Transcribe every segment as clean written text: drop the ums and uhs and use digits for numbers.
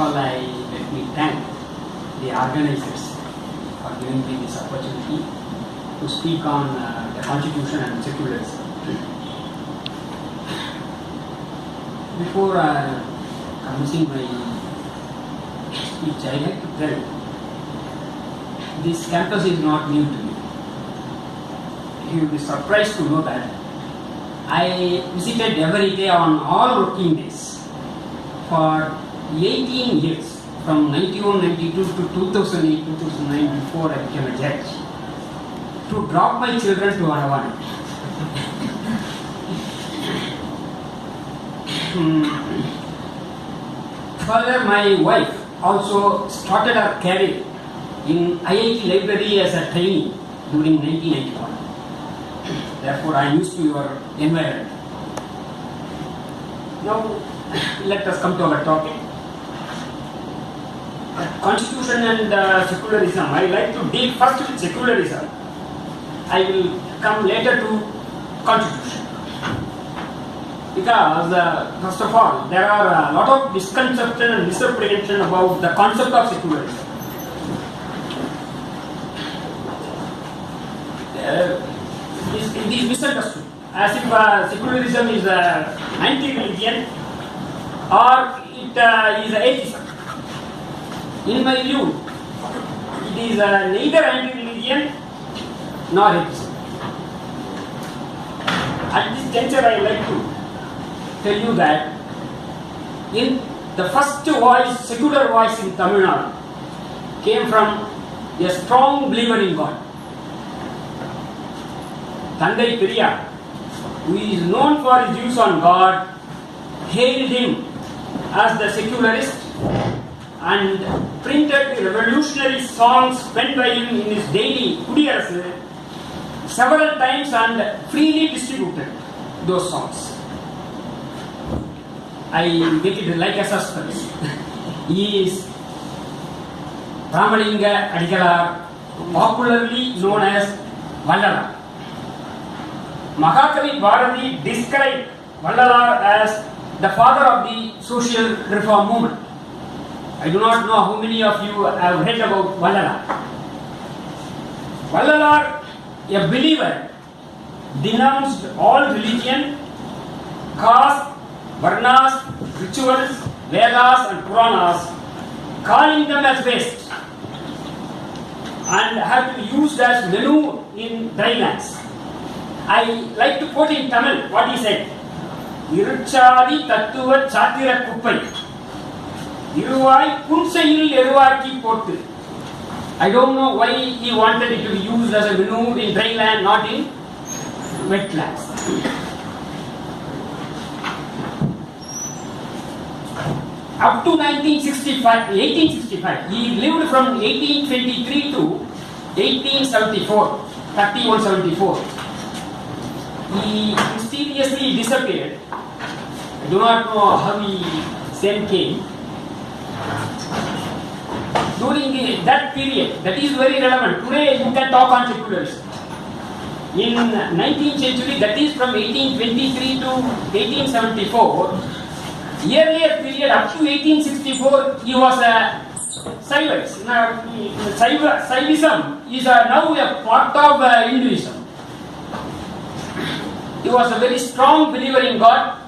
all, let me thank the organizers for giving me this opportunity to speak on the Constitution and secularism. Before commencing my speech, I like to tell this campus is not new to me. You will be surprised to know that I visited every day on all working days for 18 years, from 91-92 to 2008-2009, before I became a judge, to drop my children to Anavan. Further, my wife also started her career in IIT library as a trainee during 1991. Therefore, I am used to your environment. Now, let us come to our topic. Constitution and secularism. I like to deal first with secularism. I will come later to Constitution. Because, first of all, there are a lot of misconception and misapprehension about the concept of secularism. It is misunderstood as if secularism is anti-religion or it is atheism. In my view, it is neither anti-religion nor atheism. At this juncture, I like to tell you that in the first voice, secular voice in Tamil Nadu came from a strong believer in God. Thandai Periyar, who is known for his views on God, hailed him as the secularist and printed the revolutionary songs penned by him in his daily Kudiyarasu several times and freely distributed those songs. I make it like a suspense. He is Ramalinga Adikalar, popularly known as Vallalar. Mahakavi Bharati described Vallalar as the father of the social reform movement. I do not know how many of you have read about Vallalar. Vallalar, a believer, denounced all religion, caste, varnas, rituals, Vedas and Puranas, calling them as waste and have been used as menu in dry lands. I like to quote in Tamil what he said. Iruchadi Tattuva Chatira Kuppai Iruvai Punsayil Eruvaki Pottu. I don't know why he wanted it to be used as a menu in dry land, not in wetlands. Up to 1865, he lived from 1823 to 1874, 3174. He mysteriously disappeared. I do not know how he then came. During that period, that is very relevant. Today you can talk on secularism. In 19th century, that is from 1823 to 1874, earlier period up to 1864, he was a Saivist. Saivism is now a part of Hinduism. He was a very strong believer in God.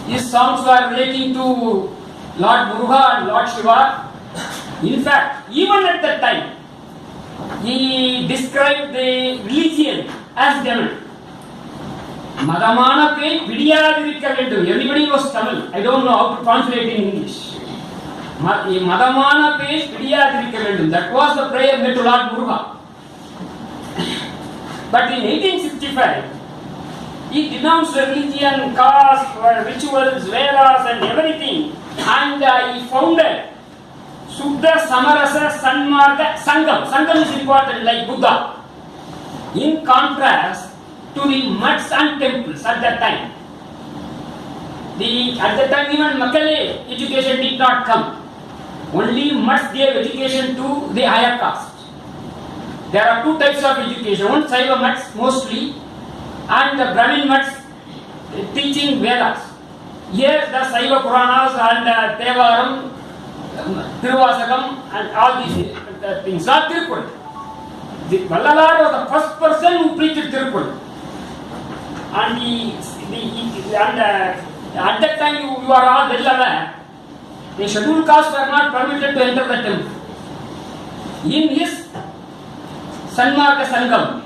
His songs were relating to Lord Muruga and Lord Shiva. In fact, even at that time, he described the religion as devil. Madamana pe vidiyaadirikka vendum. Everybody was Tamil. I don't know how to translate in English. Madamana pe vidiyaadirikka vendum. That was the prayer made to Lord Muruga. But in 1865, he denounced religion, caste, rituals, Vedas and everything, and he founded Suddha Samarasa Sanmarga Sangam. Sangam is important like Buddha. In contrast to the mutts and temples at that time. At that time even Makkale education did not come. Only mutts gave education to the higher caste. There are two types of education. One Saiva mutts mostly, and the Brahmin mutts teaching Vedas. Here the Saiva Puranas and Devaram Tiruvasakam and all these things, not Tirupul. Vallalar was the first person who preached Tirupul. And at that time you are all well aware, the scheduled castes were not permitted to enter the temple. In his Sanmarga Sangam,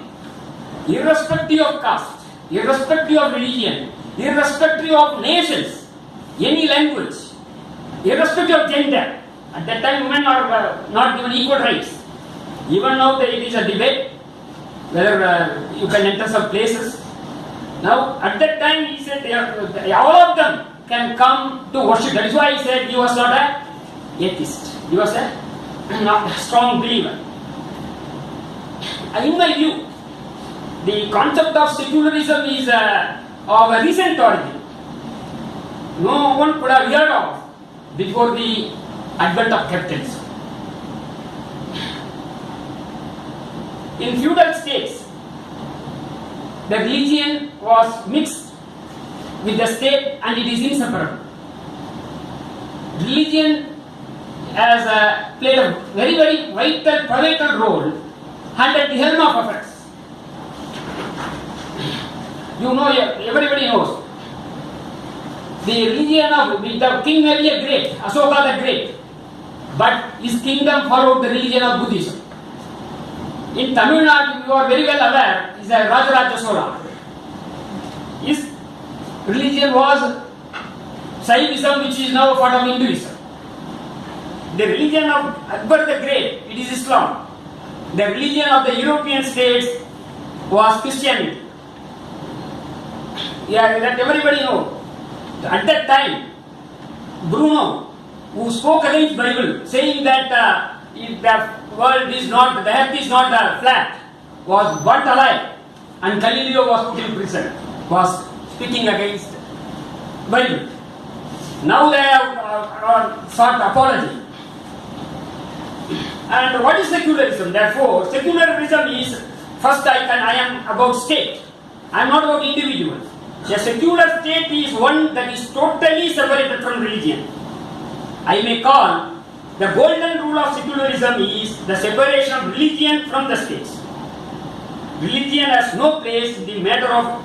irrespective of caste, irrespective of religion, irrespective of nations, any language, irrespective of gender, at that time women are not given equal rights. Even now it is a debate whether you can enter some places. Now at that time he said all of them can come to worship. That is why he said he was not an atheist. He was a strong believer. In my view, the concept of secularism is of a recent origin. No one could have heard of before the advent of capitalism. In feudal states, the religion was mixed with the state and it is inseparable. Religion has played a very, very vital, pivotal role and at the helm of affairs. You know, everybody knows. The religion of the king may be a great, Asoka the Great, but his kingdom followed the religion of Buddhism. In Tamil Nadu, you are very well aware, is a Rajaraja Chola. His religion was Saivism, which is now a part of Hinduism. The religion of Akbar the Great, it is Islam. The religion of the European states was Christianity. Yeah, that everybody knows. At that time, Bruno, who spoke against Bible, saying that if the world is not, the earth is not flat, was burnt alive, and Galileo was put in prison, was speaking against Bible. Now they have sought apology. And what is secularism? Therefore, secularism is, first I am about state. I am not about individuals. A secular state is one that is totally separated from religion. I may call the golden rule of secularism is the separation of religion from the state. Religion has no place in the matter of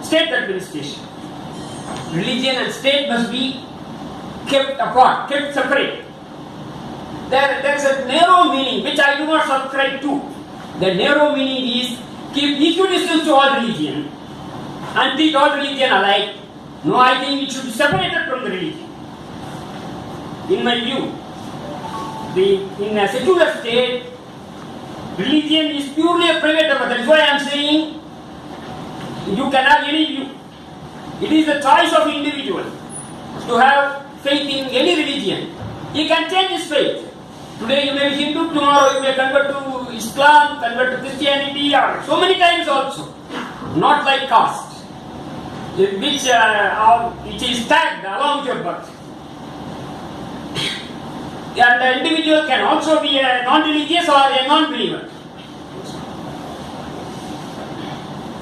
state administration. Religion and state must be kept apart, kept separate. There is a narrow meaning which I do not subscribe to. The narrow meaning is keep equal distance to all religion and treat all religion alike. No, I think it should be separated from the religion. In my view, in a secular state, religion is purely a private affair. That is why I am saying you can have any view. It is the choice of individual to have faith in any religion. He can change his faith. Today you may be Hindu, tomorrow you may convert to Islam, convert to Christianity, or so many times also. Not like caste, which is tagged along with your birth. And the individual can also be a non-religious or a non-believer.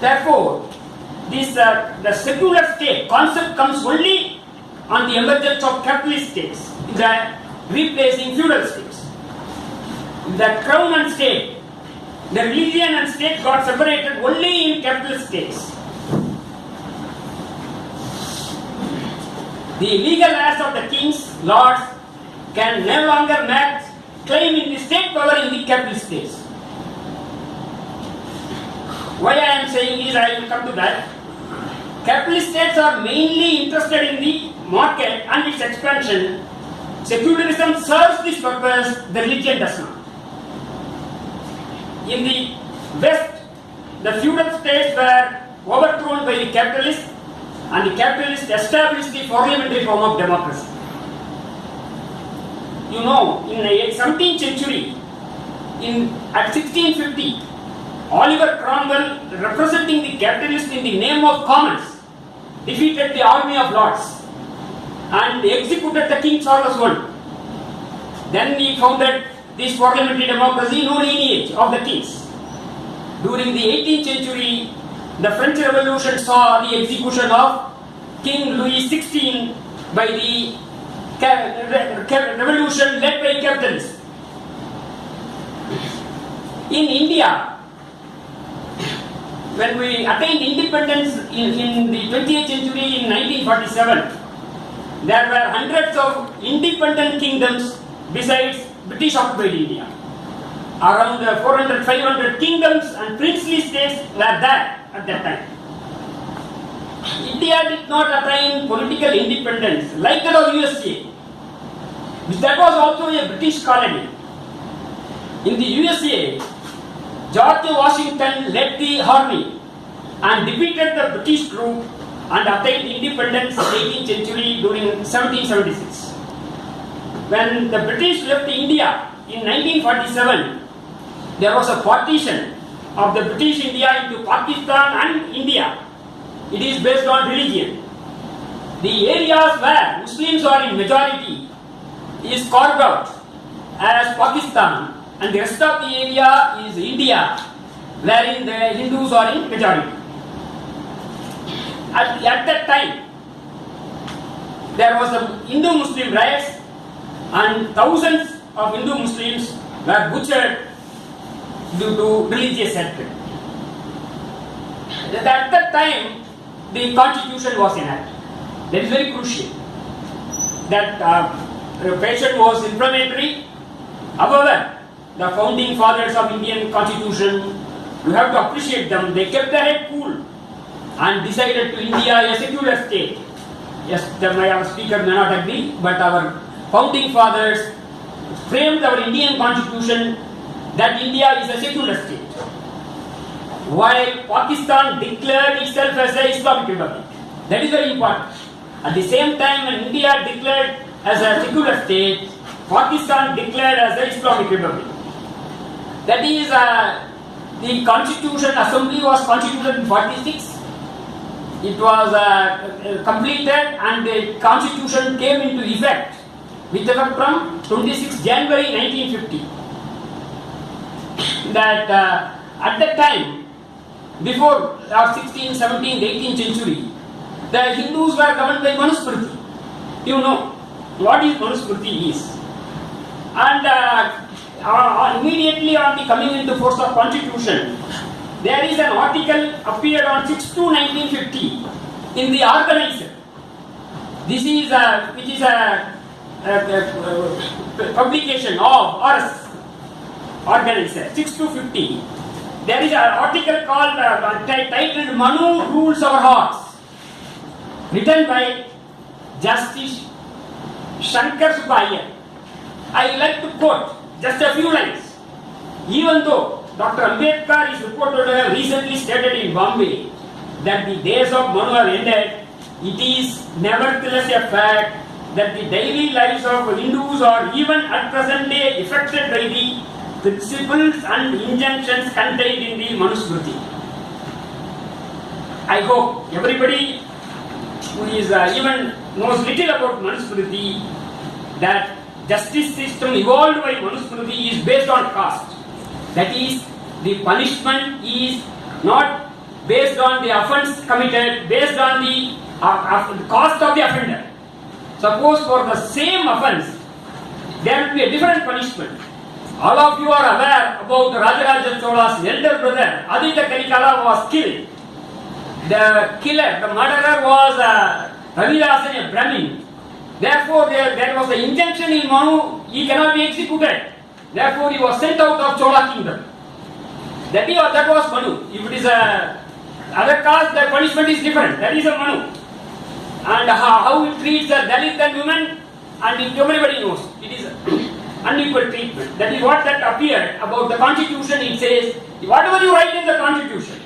Therefore, the secular state concept comes only on the emergence of capitalist states, replacing feudal states. The crown and state, the religion and state got separated only in capitalist states. The legal heirs of the kings, lords, can no longer match claim in the state power in the capitalist states. Why I am saying is, I will come to that. Capitalist states are mainly interested in the market and its expansion. Secularism serves this purpose, the religion does not. In the West, the feudal states were overthrown by the capitalists, and the capitalists established the parliamentary form of democracy. You know, in the 17th century, at 1650, Oliver Cromwell, representing the capitalists in the name of commons, defeated the army of lords and executed the King Charles I. Then he founded this parliamentary democracy, no lineage of the kings. During the 18th century, the French Revolution saw the execution of King Louis XVI by the revolution led by capitalists. In India, when we attained independence in the 20th century in 1947, there were hundreds of independent kingdoms besides British occupied India. Around 400, 500 kingdoms and princely states were there at that time. India did not attain political independence like that of USA. That was also a British colony. In the USA, George Washington led the army and defeated the British group and attained independence in the 18th century during 1776. When the British left India in 1947, there was a partition of the British India into Pakistan and India. It is based on religion. The areas where Muslims are in majority is carved out as Pakistan, and the rest of the area is India, wherein the Hindus are in majority. At that time, there was a Hindu-Muslim riots, and thousands of Hindu Muslims were butchered due to religious hatred. At that time, the constitution was enacted. That is very crucial. That repression was inflammatory. However, the founding fathers of Indian constitution, you have to appreciate them. They kept their head cool and decided to India a secular state. Yes, our speaker may not agree, but our founding fathers framed our Indian constitution that India is a secular state, while Pakistan declared itself as a Islamic republic. That is very important. At the same time, when India declared as a secular state, Pakistan declared as a Islamic republic. That is, the Constitution Assembly was constituted in 46. It was completed and the Constitution came into effect with effect from 26 January 1950. That at that time, before our 16th, 17th, 18th century, the Hindus were governed by Manusmriti. You know what is Manusmriti is. And immediately on the coming into force of Constitution, there is an article appeared on 6/2/1950 in the Organizer. This is which is a publication of RS Organizer 6/2/50. There is an article called titled "Manu Rules Our Hearts," written by Justice Shankar Subbiah. I like to quote just a few lines. Even though Dr. Ambedkar is reported to have recently stated in Bombay that the days of Manu have ended, it is nevertheless a fact that the daily lives of Hindus are even at present day affected by the principles and injunctions contained in the Manusmriti. I hope everybody who is even knows little about Manusmriti, that justice system evolved by Manusmriti is based on caste. That is, the punishment is not based on the offence committed, based on the cost of the offender. Suppose for the same offence, there will be a different punishment. All of you are aware about Rajaraja Chola's elder brother, Aditya Karikala, was killed. The killer, the murderer was Ravidasan, a Brahmin. Therefore, there was an injunction in Manu, he cannot be executed. Therefore, he was sent out of Chola kingdom. That was Manu. If it is other caste, the punishment is different. That is a Manu. And how it treats the Dalit and women, and everybody knows, it is unequal treatment. That is what that appeared about the Constitution. It says, whatever you write in the Constitution,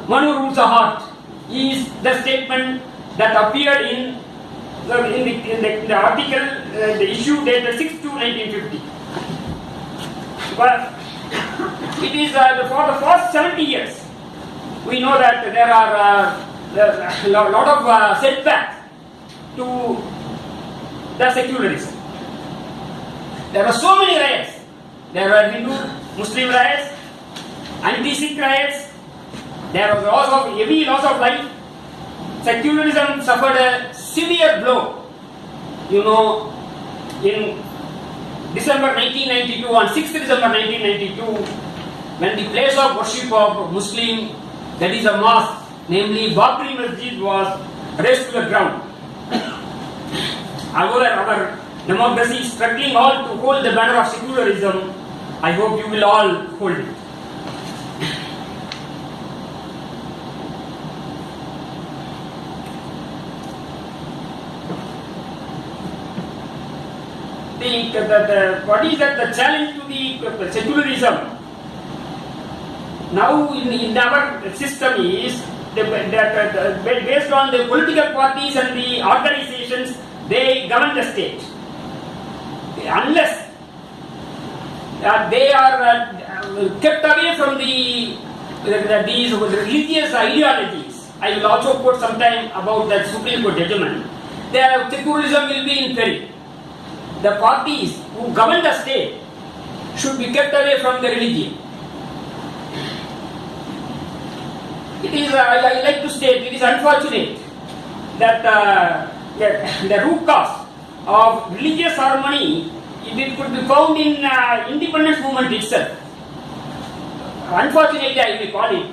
Manu rules the heart, is the statement that appeared in the article, the issue dated 6/2/1950. But it is for the first 70 years, we know that there are a lot of setbacks to the secularism. There were so many riots. There were Hindu-Muslim riots, anti-Sikh riots. There was heavy loss of life. Secularism suffered a severe blow. You know, in December 1992, on 6th December 1992, when the place of worship of Muslim, that is a mosque, namely Babri Masjid, was razed to the ground. However, our democracy is struggling all to hold the banner of secularism. I hope you will all hold it. What is that the challenge to the secularism? Now in our system is based on the political parties and the organizations, they govern the state. Unless they are kept away from these religious ideologies. I will also quote sometime about that Supreme Court judgment. The secularism will be in peril. The parties who govern the state should be kept away from the religion. It is, I like to state, it is unfortunate that the root cause of religious harmony, it could be found in independence movement itself. Unfortunately, I will call it,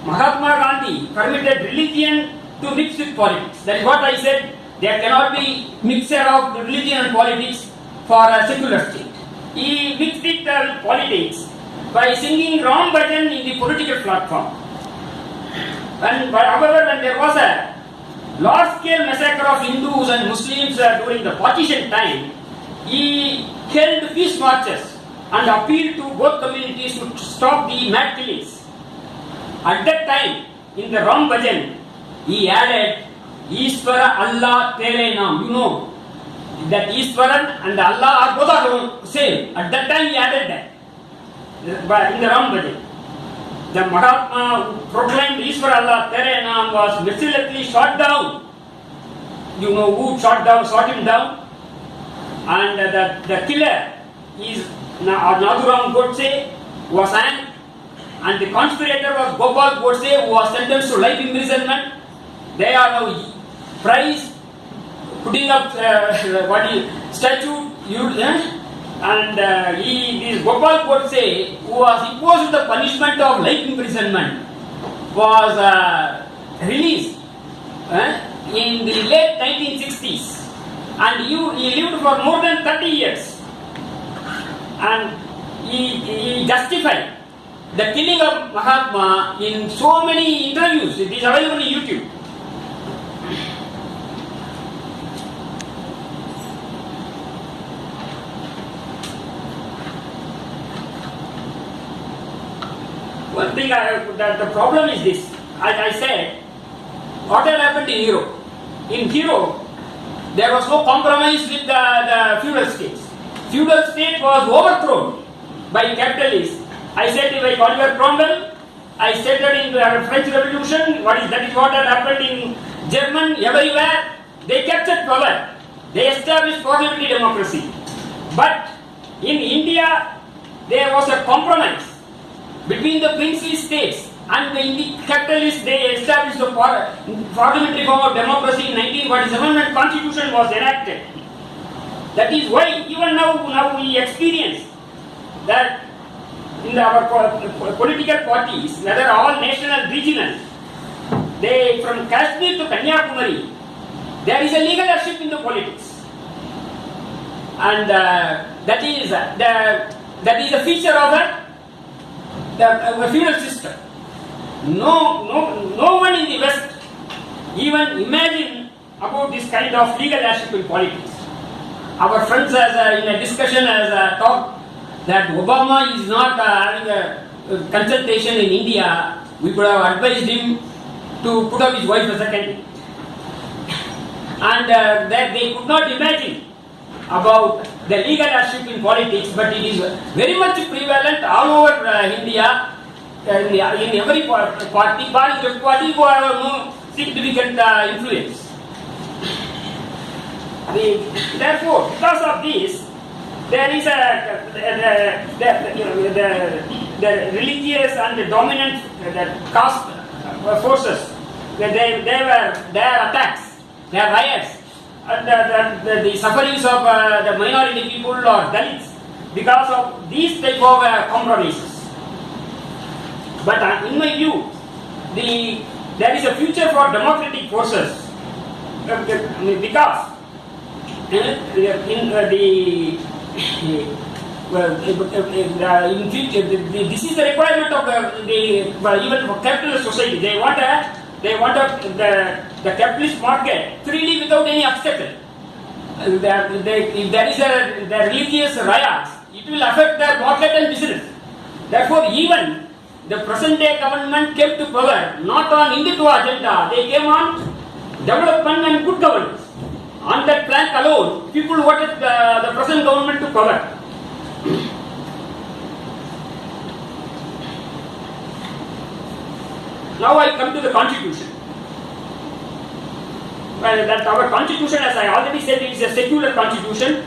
Mahatma Gandhi permitted religion to mix with politics. That is what I said. There cannot be mixture of religion and politics for a secular state. He mixed it with politics by singing Ram Bhajan in the political platform. However, when there was a large-scale massacre of Hindus and Muslims during the partition time, he held peace marches and appealed to both communities to stop the mad killings. At that time, in the Ram Bhajan, he added, Ishvara Allah Tere Naam. You know that Ishvaran and Allah are both same. At that time, he added that in the Ram Bhajan. The Mahatma who proclaimed Ishvara Allah Tere Naam was mercilessly shot down. You know who shot him down? And the killer is Nathuram Godse, who was hanged, and the conspirator was Gopal Godse, who was sentenced to life imprisonment. They are now praised, putting up statue, and this Gopal Godse, who was imposed the punishment of life imprisonment, was released in the late 1960s, and he lived for more than 30 years, and he justified the killing of Mahatma in so many interviews. It is available on YouTube. One thing the problem is this. As I said, what had happened in Europe? In Europe, there was no compromise with the feudal states. Feudal state was overthrown by capitalists. I said by Oliver Cromwell, I stated in the French Revolution, that is what had happened in Germany, everywhere. They captured power. They established parliamentary democracy. But in India, there was a compromise between the princely states and the capitalists. They established a parliamentary form of democracy in 1947 when Constitution was enacted. That is why even now we experience that in our political parties, whether all national, regional, they from Kashmir to Kanyakumari, there is a leadership in the politics, and that is a feature of the feudal system. No one in the West even imagine about this kind of leadership in politics. Our friends, in a discussion, has talked that Obama is not having a consultation in India. We could have advised him to put up his wife as a candidate, and that they could not imagine about the leadership in politics, but it is very much prevalent all over India, in every party who have no significant influence. Therefore, because of this, there is the religious and the dominant caste forces. They were their attacks, their riots the sufferings of the minority people or dalits because of these type of compromises. But in my view, there is a future for democratic forces because in future, this is the requirement of even for capitalist society. They want the capitalist market freely without any obstacle. If there is the religious riots, it will affect their market and business. Therefore, even the present day government came to power not on Hindutva agenda, they came on development and good governance. On that plank alone, people voted the present government to power. Now I come to the constitution. Well, that our constitution, as I already said, is a secular constitution.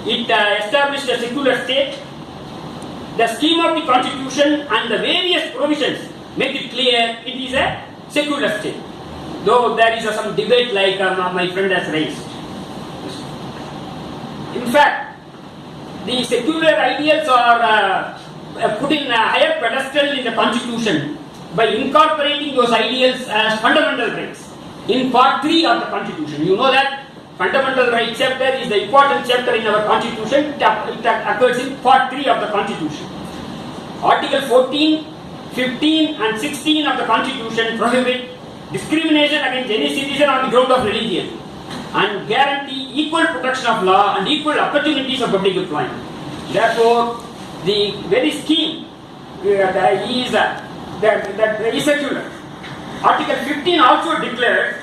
It established a secular state. The scheme of the constitution and the various provisions make it clear it is a secular state. Though there is some debate like my friend has raised. In fact, the secular ideals are put in a higher pedestal in the constitution by incorporating those ideals as fundamental rights in part 3 of the constitution. You know that fundamental rights chapter is the important chapter in our constitution. It occurs in part 3 of the constitution. Article 14, 15 and 16 of the constitution prohibit discrimination against any citizen on the ground of religion and guarantee equal protection of law and equal opportunities of public employment. Therefore, the very scheme is secular. Article 15 also declares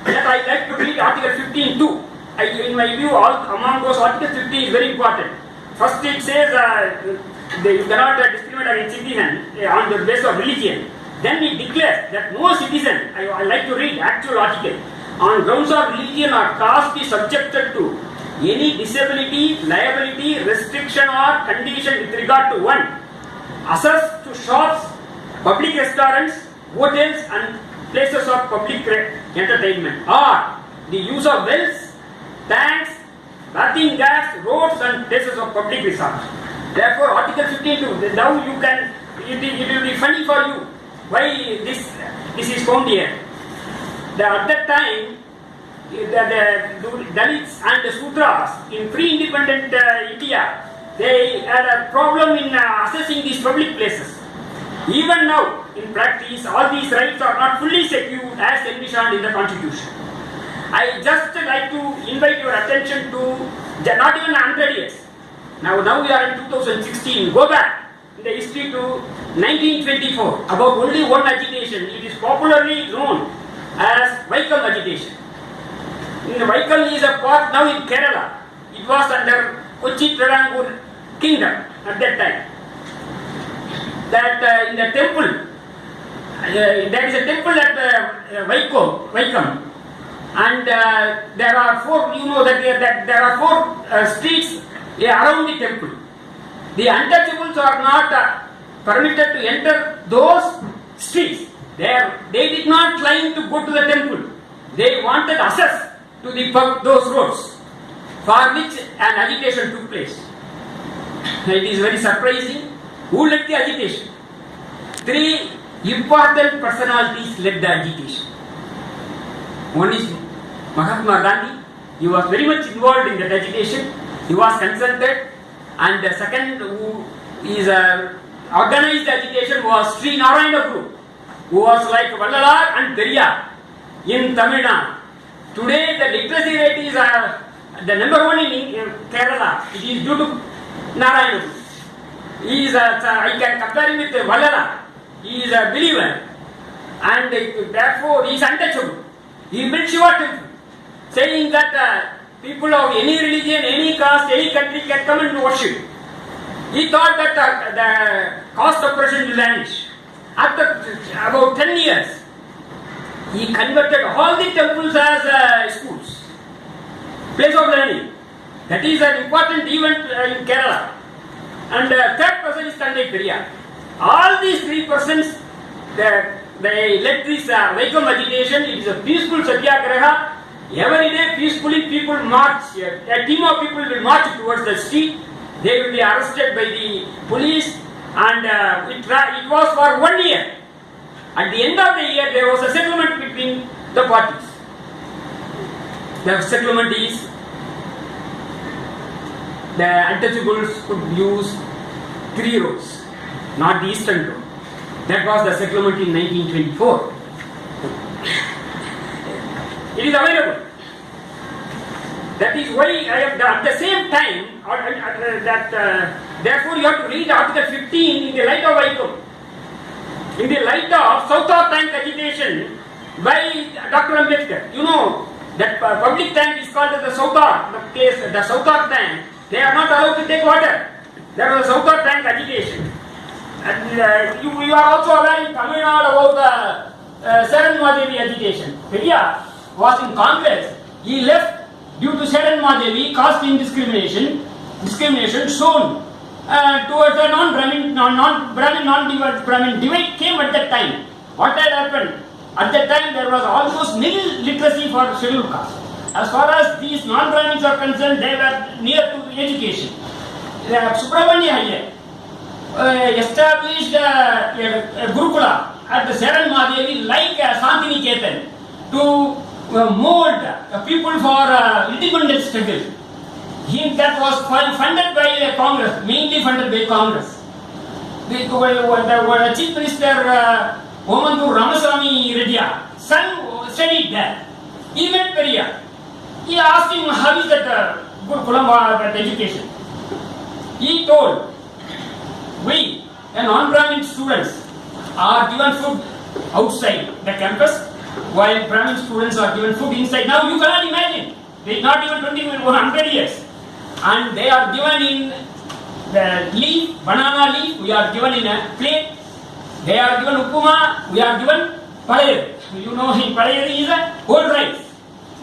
that I like to read Article 15 too. In my view, among those Article 15 is very important. First it says you cannot discriminate against citizens on the basis of religion. Then it declares that no citizen, I like to read actual article, on grounds of religion or caste is subjected to any disability, liability, restriction or condition with regard to 1. Access to shops, public restaurants, hotels and places of public entertainment, or the use of wells, tanks, bathing gas, roads and places of public resort. Therefore, Article 15, now you can, it will be funny for you why this is found here. At that time, the dalits and the sudras in pre-independent India, they had a problem in assessing these public places. Even now, in practice, all these rights are not fully secured as envisioned in the constitution. I just like to invite your attention to not even 100 years. Now we are in 2016. Go back in the history to 1924 about only one agitation. It is popularly known as Vaikam agitation. Vaikam is a part now in Kerala. It was under Kochi Travancore kingdom at that time. That in the temple, there is a temple at Vaikam, and there are 4. You know that there are 4 streets around the temple. The untouchables are not permitted to enter those streets. They did not claim to go to the temple. They wanted access to those roads, for which an agitation took place. It is very surprising. Who led the agitation? 3 important personalities led the agitation. One is Mahatma Gandhi. He was very much involved in that agitation. He was consulted. And the second who is organized the agitation was Sri Narayana Guru, who was like Vallalar and Periyar in Tamil Nadu. Today the literacy rate is the number 1 in Kerala. It is due to Narayana Guru. He is I can compare him with Vallalar. He is a believer and therefore he is untouchable. He built Shiva temple, saying that people of any religion, any caste, any country can come and worship. He thought that the caste oppression will vanish. After about 10 years, he converted all the temples as schools, place of learning. That is an important event in Kerala. And third person is Tandai Periyar. All these 3 persons, they led this Vaikam agitation. It is a peaceful satyagraha. Every day peacefully people march, a team of people will march towards the street, they will be arrested by the police, and it was for 1 year. At the end of the year there was a settlement between the parties. The settlement is the untouchables could use 3 roads, not the eastern road. That was the settlement in 1924. It is available. That is why I have at the same time therefore you have to read Article 15 in the light of ICOM. In the light of South Tank agitation by Dr. Ambedkar. You know that public tank is called as the South Tank. They are not allowed to take water. There was a South Tank agitation. And you are also aware in Tamil Nadu about the Sharan Mahadevi agitation. Periyar was in Congress. He left due to Sharan Mahadevi caste discrimination shown towards the non-Brahmin, non-Brahmin divide came at that time. What had happened? At that time there was almost nil literacy for scheduled caste. As far as these non-Brahmins are concerned, they were near to education. Subramanya established a Gurukula at the Sharan Mahadevi like Santiniketan to mold people for independence struggle. That was funded by Congress, mainly funded by Congress. The Chief Minister Omantur Ramaswamy Reddy son studied there. He met Periyar. He asked him, how is that Gurukulam education? He told, we, the non-Brahmin students, are given food outside the campus, while Brahmin students are given food inside. Now you cannot imagine. They not even 100 years. And they are given in the leaf, banana leaf, we are given in a plate. They are given upuma, we are given palayer. You know, palayer is a whole rice.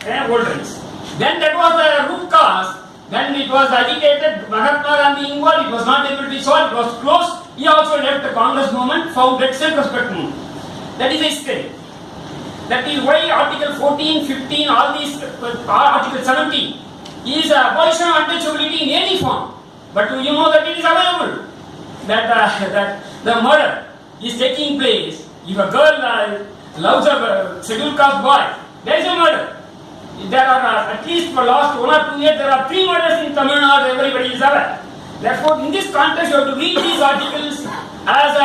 Whole rice. Then that was the root cause. Then it was agitated, Mahatma Gandhi involved, it was not able to be solved, it was closed. He also left the Congress movement, founded self-respect movement. That is history. That is why Article 14, 15, all these, Article 17 is abolition of untouchability in any form. But you know that it is available. That the murder is taking place. If a girl loves a scheduled caste boy, there is a murder. There are at least for last 1 or 2 years, there are 3 murders in Tamil Nadu, everybody is aware. Therefore, in this context, you have to read these articles as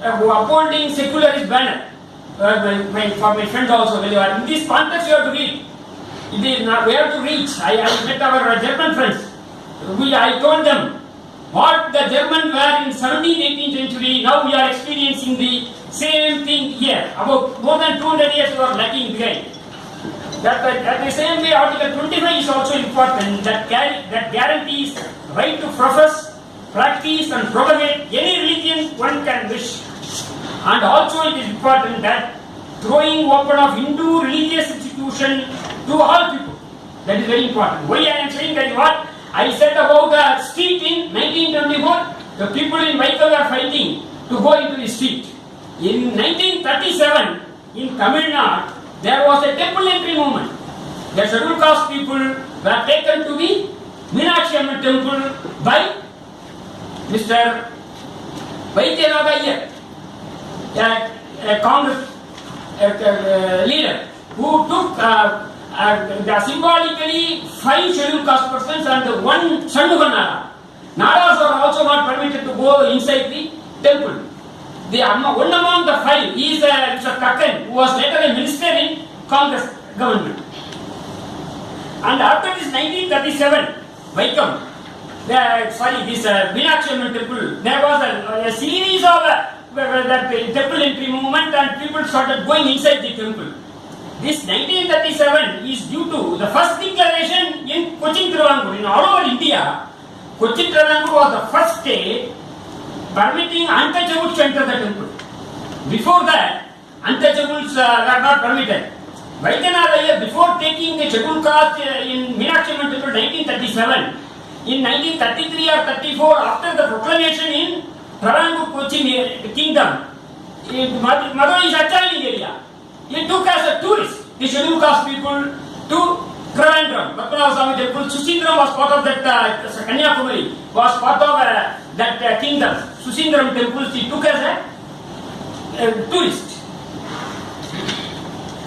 upholding secularist banner. For my friends also, in this context, you have to read. We have to reach. I met our German friends. I told them what the Germans were in 17th, 18th century, now we are experiencing the same thing here. About more than 200 years we are lagging behind. At the same way, Article 25 is also important, that guarantees right to profess, practice and propagate any religion one can wish. And also it is important that throwing open of Hindu religious institution to all people. That is very important. Why I am saying that is what I said about the street in 1924. The people in Vaikal were fighting to go into the street. In 1937, in Tamil Nadu, there was a temple entry movement. The scheduled caste people were taken to the Meenakshi Amman temple by Mr. Vaidyanatha Iyer, a Congress leader who took symbolically 5 scheduled caste persons and 1 Shanmuga Nara. Naras are also not permitted to go inside the temple. One among the 5 is Mr. Kakkan, who was later a minister in Congress government. And after this 1937, Vaikam, this Meenakshi Amman temple, there was a series of that temple entry movement and people started going inside the temple. This 1937 is due to the first declaration in Cochin Travancore. In all over India, Cochin Travancore was the first state permitting untouchables to enter the temple. Before that, untouchables were not permitted. Vaidyanatha Iyer, before taking the scheduled caste in Meenakshi Amman temple 1937, in 1933 or 34, after the proclamation in Travancore Cochin Kingdom, Madurai is adjoining area. He took as a tourist the scheduled caste people to Trivandrum, Padmanabhaswamy temple. Susindram was part of that, Kanyakumari was part of that kingdom. Susindram temple he took as a tourist.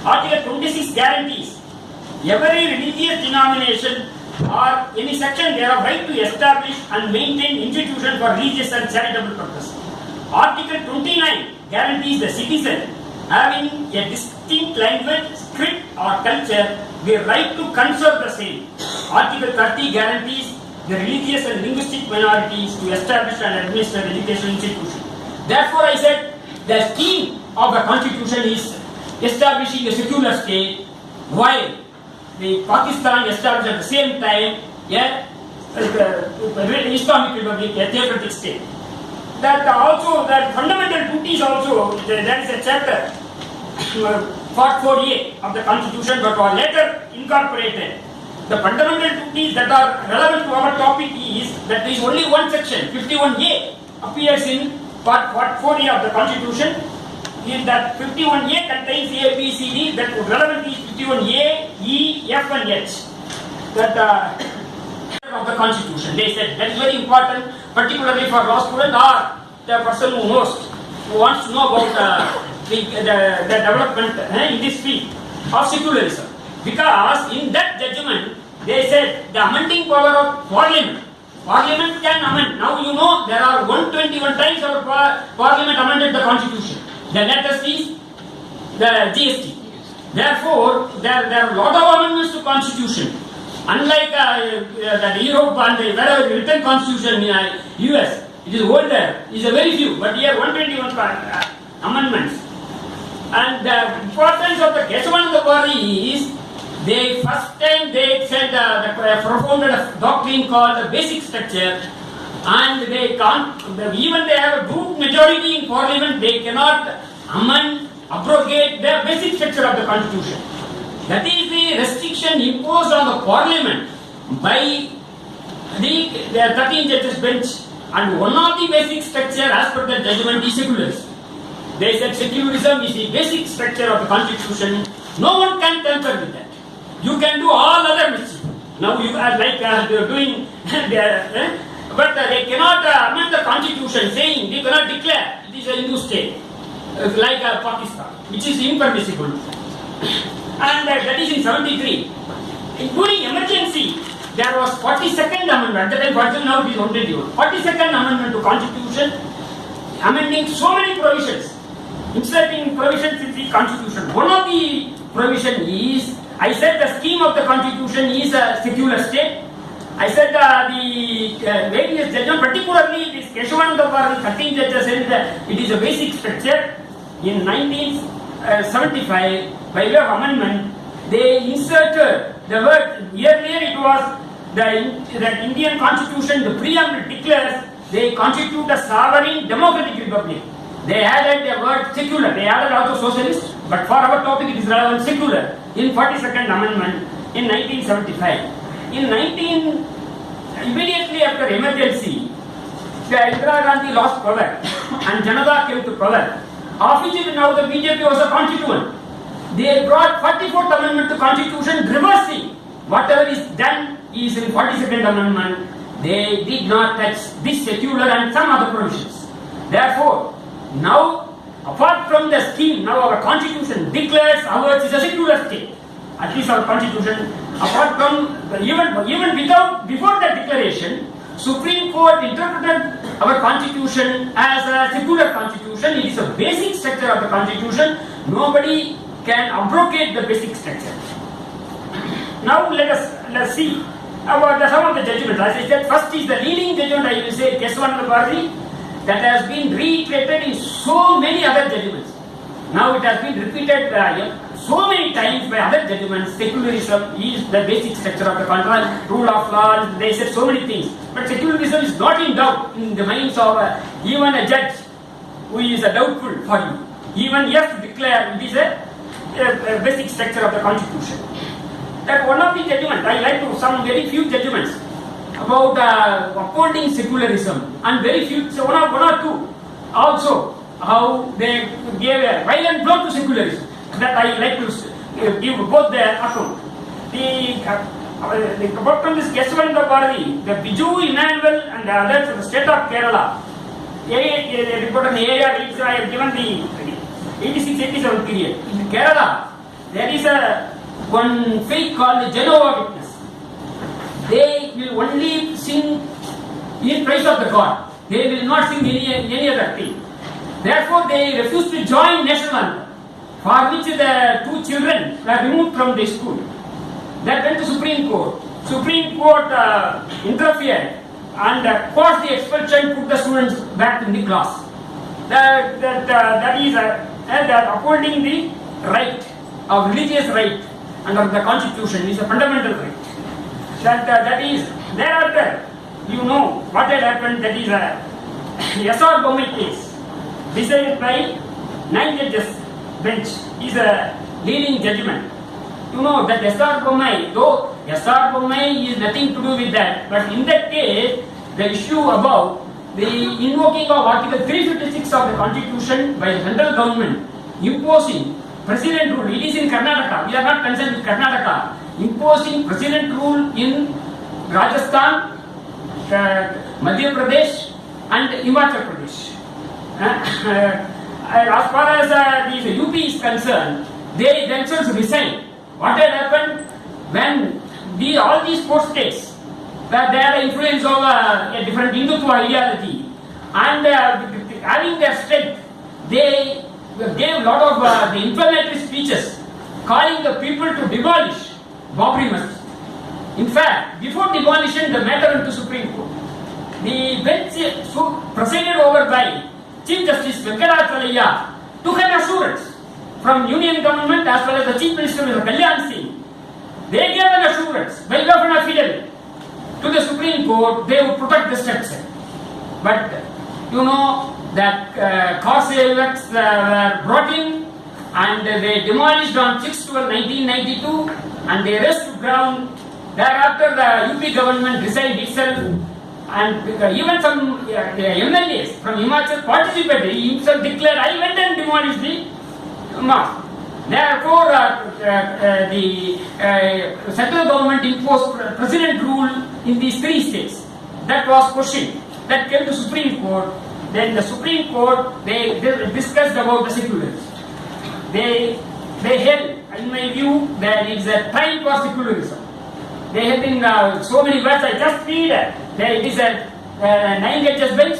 Article 26 guarantees every religious denomination or any section they have right to establish and maintain institutions for religious and charitable purposes. Article 29 guarantees the citizen having a distinct language, script or culture the right to conserve the same. Article 30 guarantees the religious and linguistic minorities to establish and administer educational institutions. Therefore, I said the scheme of the constitution is establishing a secular state while the Pakistan established at the same time a Islamic Republic, a theocratic state. That also, that fundamental duties also, there is a chapter, Part 4A of the Constitution, but was later incorporated. The fundamental duties that are relevant to our topic is that there is only one section, 51A, appears in Part 4A of the Constitution. In that 51A contains A, B, C, D, that relevant is 51A, E, F and H. That of the Constitution. They said that is very important, particularly for law student or the person who wants to know about the development in this field of secularism. Because in that judgment, they said the amending power of Parliament. Parliament can amend. Now you know there are 121 times our Parliament amended the Constitution. The latest is the GST. Therefore, there are a lot of amendments to Constitution. Unlike the Europe and the written Constitution in US, it is older, it is a very few, but here 121 amendments. And the importance of the Kesavananda Bari is, they first time they said propounded a doctrine called the basic structure, and they can't, even they have a good majority in Parliament, they cannot amend, abrogate the basic structure of the Constitution. That is the restriction imposed on the Parliament by the 13 judges bench, and one of the basic structure as per the judgment is secularism. They said secularism is the basic structure of the Constitution. No one can tamper with that. You can do all other mischief. Now you are like they are doing, but they cannot amend the Constitution saying they cannot declare it is a Hindu state like Pakistan, which is impermissible. And that is in 73. During emergency, there was 42nd amendment. At the time, for example, now it is 121. 42nd amendment to Constitution, amending so many provisions, inserting provisions in the Constitution. One of the provision is, I said the scheme of the Constitution is a secular state. I said the various judges, particularly this Kesavananda Bari, 13 judges said that it is a basic structure. In 1975, by way of amendment, they inserted the word, earlier it was the Indian Constitution, the preamble declares they constitute a sovereign democratic republic. They added the word secular, they added also socialist, but for our topic it is relevant secular in 42nd amendment in 1975. Immediately after emergency, the Indira Gandhi lost power and Janata came to power. Officially now the BJP was a constituent. They brought 44th amendment to Constitution, reversing whatever is done is in 42nd amendment. They did not touch this secular and some other provisions. Therefore, now apart from the scheme, now our Constitution declares ours is a secular state. At least our Constitution, apart from even without before that declaration, Supreme Court interpreted our Constitution as a secular Constitution. It is a basic structure of the Constitution. Nobody can abrogate the basic structure. Now let's see about some of the judgments. As I said, first is the leading judgment, I will say, Kesavananda Bari, that has been reiterated in so many other judgments. Now it has been repeated so many times by other judgments. Secularism is the basic structure of the country, rule of law, they said so many things. But secularism is not in doubt in the minds of even a judge who is doubtful for you. Even he has to declare it is a basic structure of the Constitution. That one of the judgments, I like to some very few judgments about upholding secularism, and very few, so one or two also, how they gave a violent blow to secularism. That I like to give both their account. apart from this Kesavanda Bharati, the Biju, Emmanuel and the others from the state of Kerala, they report on the area which I have given the 86-87 period. In Kerala, there is one faith called the Jehovah Witness. They will only sing in praise of the God. They will not sing any other thing. Therefore, they refused to join national anthem, for which the two children were removed from the school. That went to Supreme Court. Supreme Court interfered and caused the expulsion, put the students back in the class. That is upholding the right of religious right under the Constitution is a fundamental right. That is thereafter, you know what had happened. That is a S.R. Bommai case decided by 9 judges bench is a leading judgment. You know that S.R. Bommai, though S.R. Bommai is nothing to do with that, but in that case, the issue about the invoking of Article 356 of the Constitution by the central government imposing president rule, it is in Karnataka, we are not concerned with Karnataka, imposing president rule in Rajasthan, Madhya Pradesh and Himachal Pradesh. As far as the UP is concerned, they themselves resigned. What had happened when all these four states, where they had influence over a different Hindutva ideology, and having their strength, they gave a lot of the inflammatory speeches, calling the people to demolish Babri Masjid. In fact, before demolition, the matter went to Supreme Court. The bench presided over by Chief Justice Venkatachalaya took an assurance from Union government as well as the Chief Minister Kalyan Singh. They gave an assurance by way of an affidavit to the Supreme Court they would protect the structure. But you know that Corsairs were brought in and they demolished on 6/12/1992 and they razed to ground. Thereafter the UP government resigned itself, and even some MLAs from Himachal participated. He himself declared, I went and demolished the mosque. Therefore, the central government imposed president rule in these three states. That was questioned. That came to Supreme Court. Then the Supreme Court, they discussed about the secularism. They held, in my view, that it is a time for secularism. There have been so many words. I just read that it is a 9 judges bench,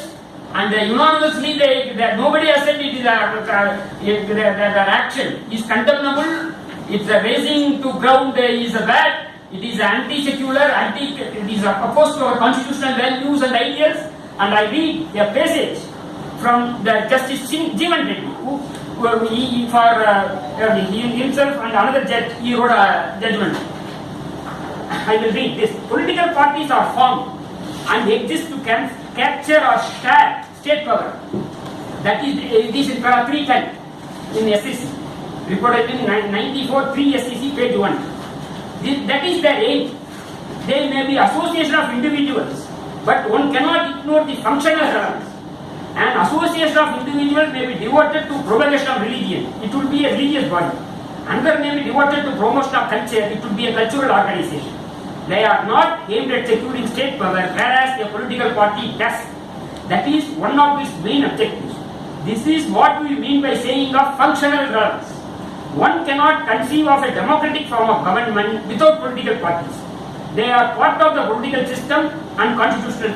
and unanimously that nobody has said it is their action is condemnable. It's raising to ground is bad. It is anti-secular, it is opposed to our constitutional values and ideals. And I read a passage from the Justice Jeevan Reddy, who for himself and another judge, he wrote a judgment. I will read this. Political parties are formed and exist to capture or share state power. That is, it is in para 310 in SEC. Reported in 94-3 SEC page 1. That is their aim. They may be association of individuals, but one cannot ignore the functional relevance. An association of individuals may be devoted to propagation of religion. It will be a religious body. Another may be devoted to promotion of culture. It will be a cultural organization. They are not aimed at securing state power, whereas a political party does. That is one of its main objectives. This is what we mean by saying of functional relevance. One cannot conceive of a democratic form of government without political parties. They are part of the political system and constitutional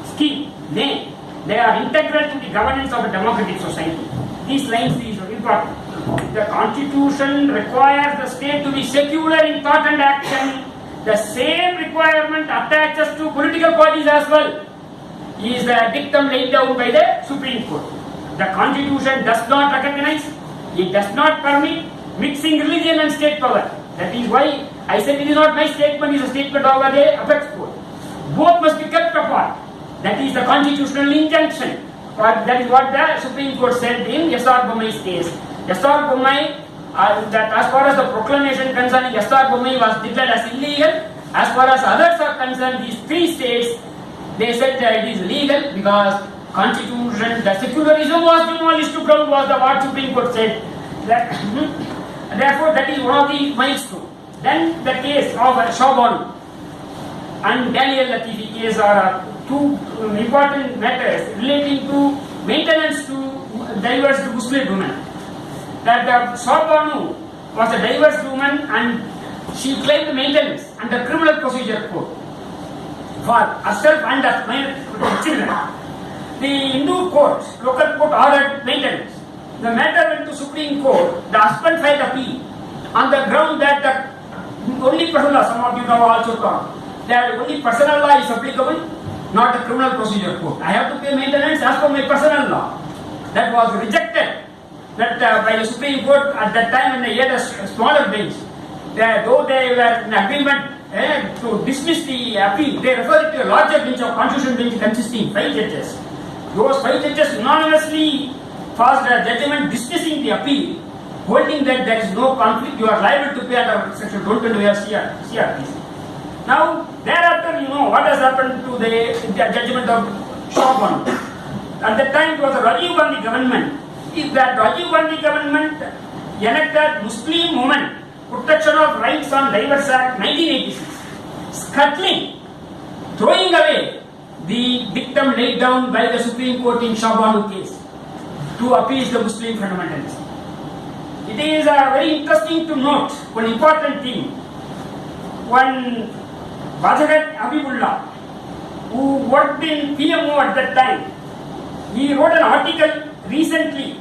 scheme. Nay, they are integral to the governance of a democratic society. These lines is important. The Constitution requires the state to be secular in thought and action. The same requirement attaches to political parties as well. Is the dictum laid down by the Supreme Court. The Constitution does not recognize, it does not permit mixing religion and state power. That is why I said it is not my statement, it is a statement of the apex court. Both must be kept apart. That is the constitutional injunction. That is what the Supreme Court said in S.R. Bommai's case. S.R. Bommai, that as far as the proclamation concerning S.R. Bommai was declared as illegal, as far as others are concerned, these three states, they said that it is legal because Constitution, the secularism was demolished to ground, was the what Supreme Court said. Therefore, that is one of the milestones. Then the case of Shawban and Daniel Latifi case are two important matters relating to maintenance to divorced Muslim women. That Shawban was a divorced woman and she claimed maintenance under criminal procedure code for herself and her children. The Hindu court, local court ordered maintenance. The matter went to Supreme Court. The husband filed appeal on the ground that the only personal law, some of you know also talk, that only personal law is applicable, not the criminal procedure code. I have to pay maintenance as per my personal law. That was rejected by the Supreme Court at that time when they had a smaller bench. Though they were in agreement to dismiss the appeal, they referred to a larger bench of constitutional bench consisting 5 judges. Those 5 judges unanimously passed a judgment dismissing the appeal, holding that there is no conflict, you are liable to pay under section 220 of CRPC. Now, thereafter, you know what has happened to the judgment of Shawban. At that time, it was the Rajiv Gandhi government. If that Rajiv Gandhi government enacted Muslim women Protection of Rights on Divorce Act 1986, scuttling, throwing away the dictum laid down by the Supreme Court in Shawban case to appease the Muslim fundamentalists. It is very interesting to note one important thing. One Bajagat Habibullah, who worked in PMO at that time, he wrote an article recently,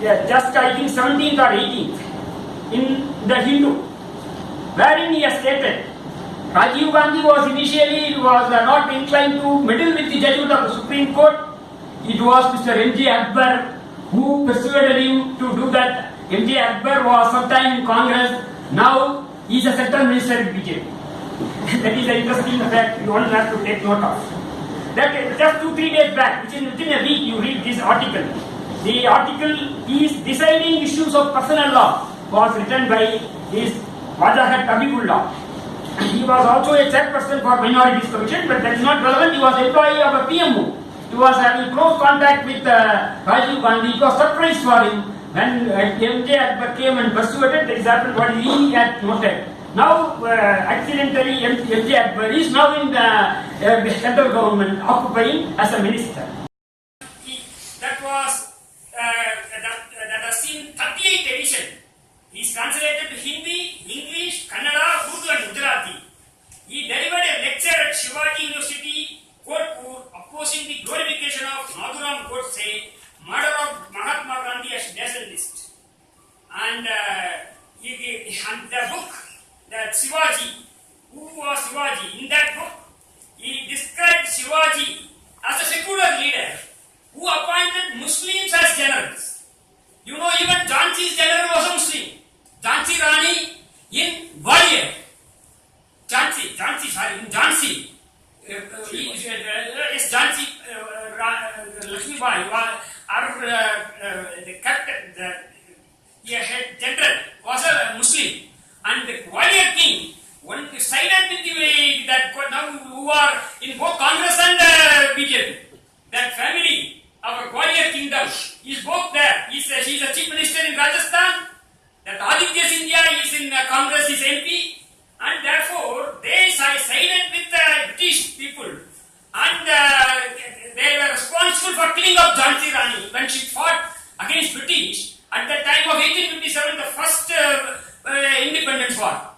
just I think 17th or 18th, in the Hindu, wherein he has stated Rajiv Gandhi was initially not inclined to meddle with the judgment of the Supreme Court. It was Mr. M.J. Akbar who persuaded him to do that. M.J. Akbar was sometime in Congress. Now he is a central minister in BJP. That is an interesting fact you all have to take note of. That just 2-3 days back, within a week, you read this article. The article is deciding issues of personal law. Was written by his Wajahat Habibullah. And he was also a chairperson for Minorities Commission, but that is not relevant. He was employee of a PMO. He was having close contact with Rajiv Gandhi. It was surprise for him when M.J. Akbar came and persuaded. That is happened what he had noted. Now, accidentally, M.J. Akbar is now in the central government, occupying as a minister. That was that has seen 38 edition. He is translated to Hindi, English, Kannada, Urdu and Gujarati. He delivered a lecture at Shivaji University, Kodpur, opposing the glorification of Madhuram Godse, murder of Mahatma Gandhi as nationalist. And the book, that Shivaji, who was Shivaji, in that book, he described Shivaji as a secular leader who appointed Muslims as generals. You know, even Jhansi's general was a Muslim. Jhansi Rani in Gwalior. In Jhansi. Yes, Jhansi Lakshmi Bai, the captain, the head general was a Muslim. And the Gwalior king, one sided with the way that now who are in both Congress and BJP. That family, our Gwalior kingdom, is both there. He is a chief minister in Rajasthan. That Aditya Sindhya is in Congress, is MP, and therefore they sided with the British people, and they were responsible for killing of Jhansi Rani when she fought against British at the time of 1857, the first independence war.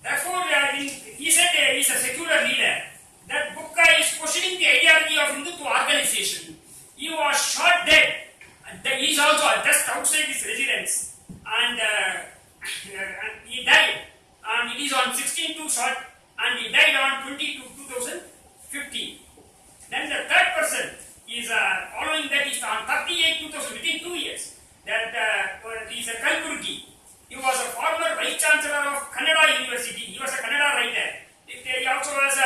Therefore, he said he is a secular leader. That book is questioning the ideology of Hindutva organization. He was shot dead. He is also just outside his residence. And he died, and it is on 16/2 shot, and he died on 20/2/2015. Then the third person is following that is on 38/2000, within 2 years. That is a Kalburgi. He was a former vice chancellor of Kannada University. He was a Kannada writer. He also was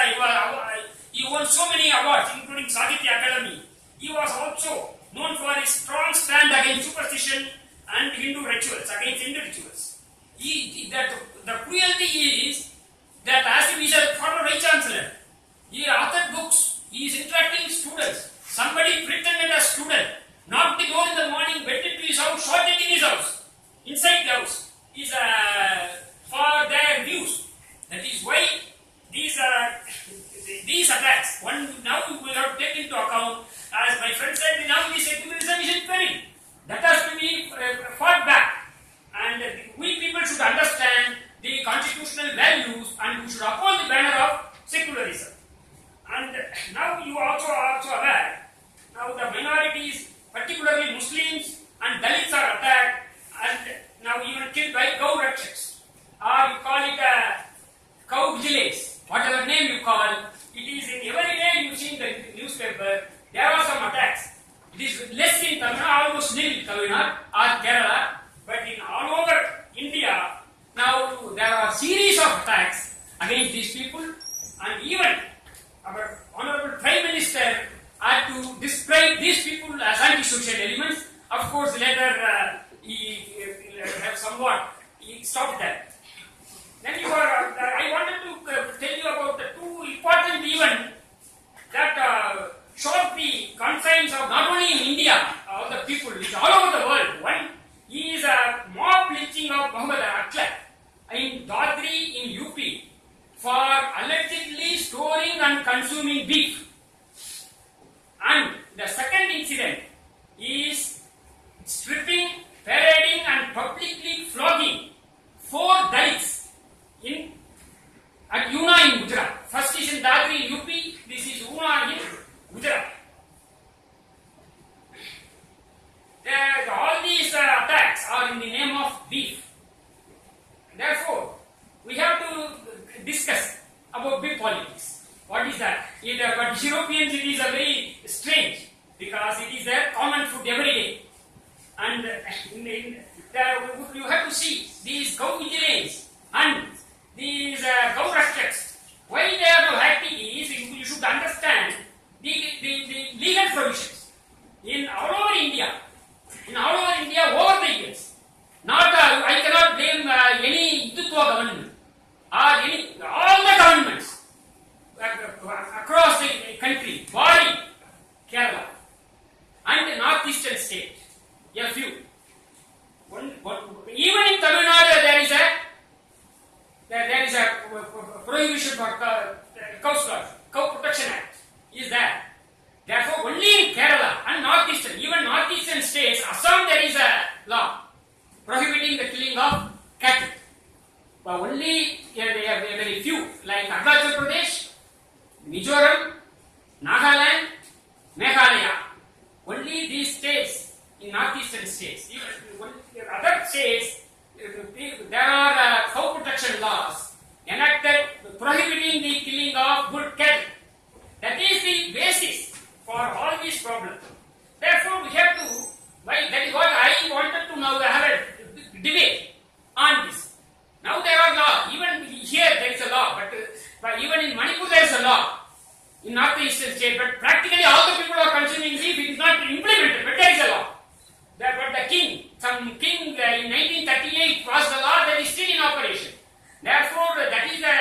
he won so many awards, including Sahitya Academy. He was also known for his strong stand against superstition and Hindu rituals, against Hindu rituals. The cruelty is that as he is a former vice chancellor, he authored books, he is interacting with students. Somebody pretended a student, knocked the door in the morning, went into his house, shot it in his house. Inside the house is for their views. That is why these attacks, now we have to take into account, as my friend said, now the secularism is in peril. That has to be fought back. And we people should understand the constitutional values and we should uphold the banner of secularism. And now you are also aware, now the minorities, particularly Muslims and Dalits are attacked and now even killed by cow rakshaks. Or you call it cow vigilantes, whatever name you call, it is in every day you see in the newspaper, there are some attacks. It is less in Tamil Nadu, almost nil in Tamil Nadu or Kerala, but in all over India, now there are series of attacks against these people, and even our Honorable Prime Minister had to describe these people as anti-social elements. Of course, later he stopped that. Then I wanted to tell you about the two important events that shock the conscience of not only in India, all the people, it's all over the world. One is a mob lynching of Muhammad Akhlaq in Dadri in UP for allegedly storing and consuming beef. And the second incident is stripping, parading and publicly flogging 4 Dalits at Una in Gujarat. First is in Dadri in UP, this is Una in Gujarat. All these attacks are in the name of beef. Therefore, we have to discuss about beef politics. What is that? But Europeans, it is a very strange because it is their common food every day. And you have to see these cow vigilantes and these cow rakshaks. Why they are not acting is you should understand the legal provisions in all over India. Over the years. I cannot blame any Hindutva government or all the governments across the country, Bari, Kerala, and the northeastern state. A few. Even in Tamil Nadu, there is a prohibition for cow slaughter, Cow Protection Act is there. Therefore, only in Kerala and northeastern, even northeastern states, Assam, there is a law prohibiting the killing of cattle. But only very few, like Arunachal Pradesh, Mizoram, Nagaland, Meghalaya. Only these states, in northeastern states. Even other states, there are cow protection laws enacted prohibiting the killing of good cattle. That is the basis for all these problems. Therefore, we have to, that is what I wanted to now have a debate on this. Now there are laws, even here there is a law, but even in Manipur there is a law in northeastern state, but practically all the people are consuming beef, it is not implemented, but there is a law. But some king in 1938 passed the law that is still in operation. Therefore, that is the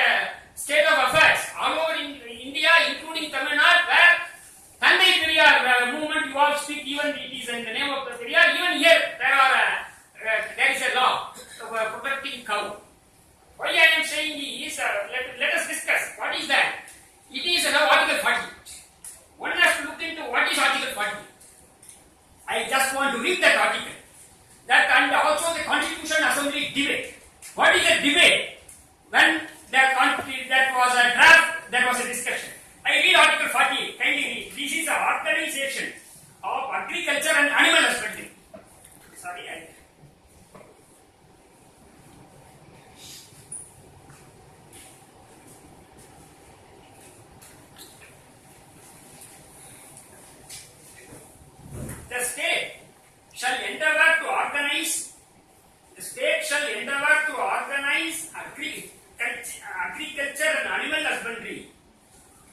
state of affairs all over in India, including Tamil Nadu, where Tandai Periyar movement, you all speak, even it is in the name of the Periyar, even here there is a law protecting cow. Why I am saying is, let us discuss, what is that? It is Article 48. One has to look into what is Article 48. I just want to read that article. And also the Constitution Assembly debate. What is a debate? When that was a draft, there was a discussion. I read Article 48. Kindly read. This is an organization of agriculture and animal husbandry. Sorry, The state shall endeavor to organize agriculture and animal husbandry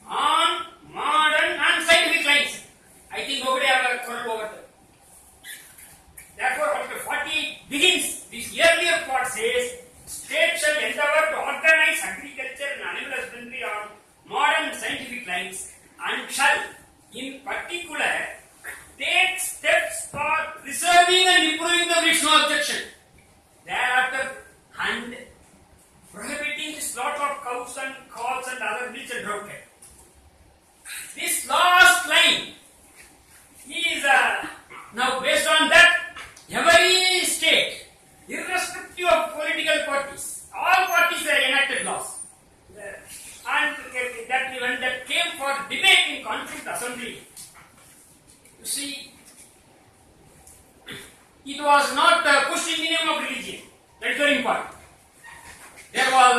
on modern and scientific lines. I think nobody have a quarrel over that. Therefore, Article 40 was not pushed in the name of religion. That is very important. There was,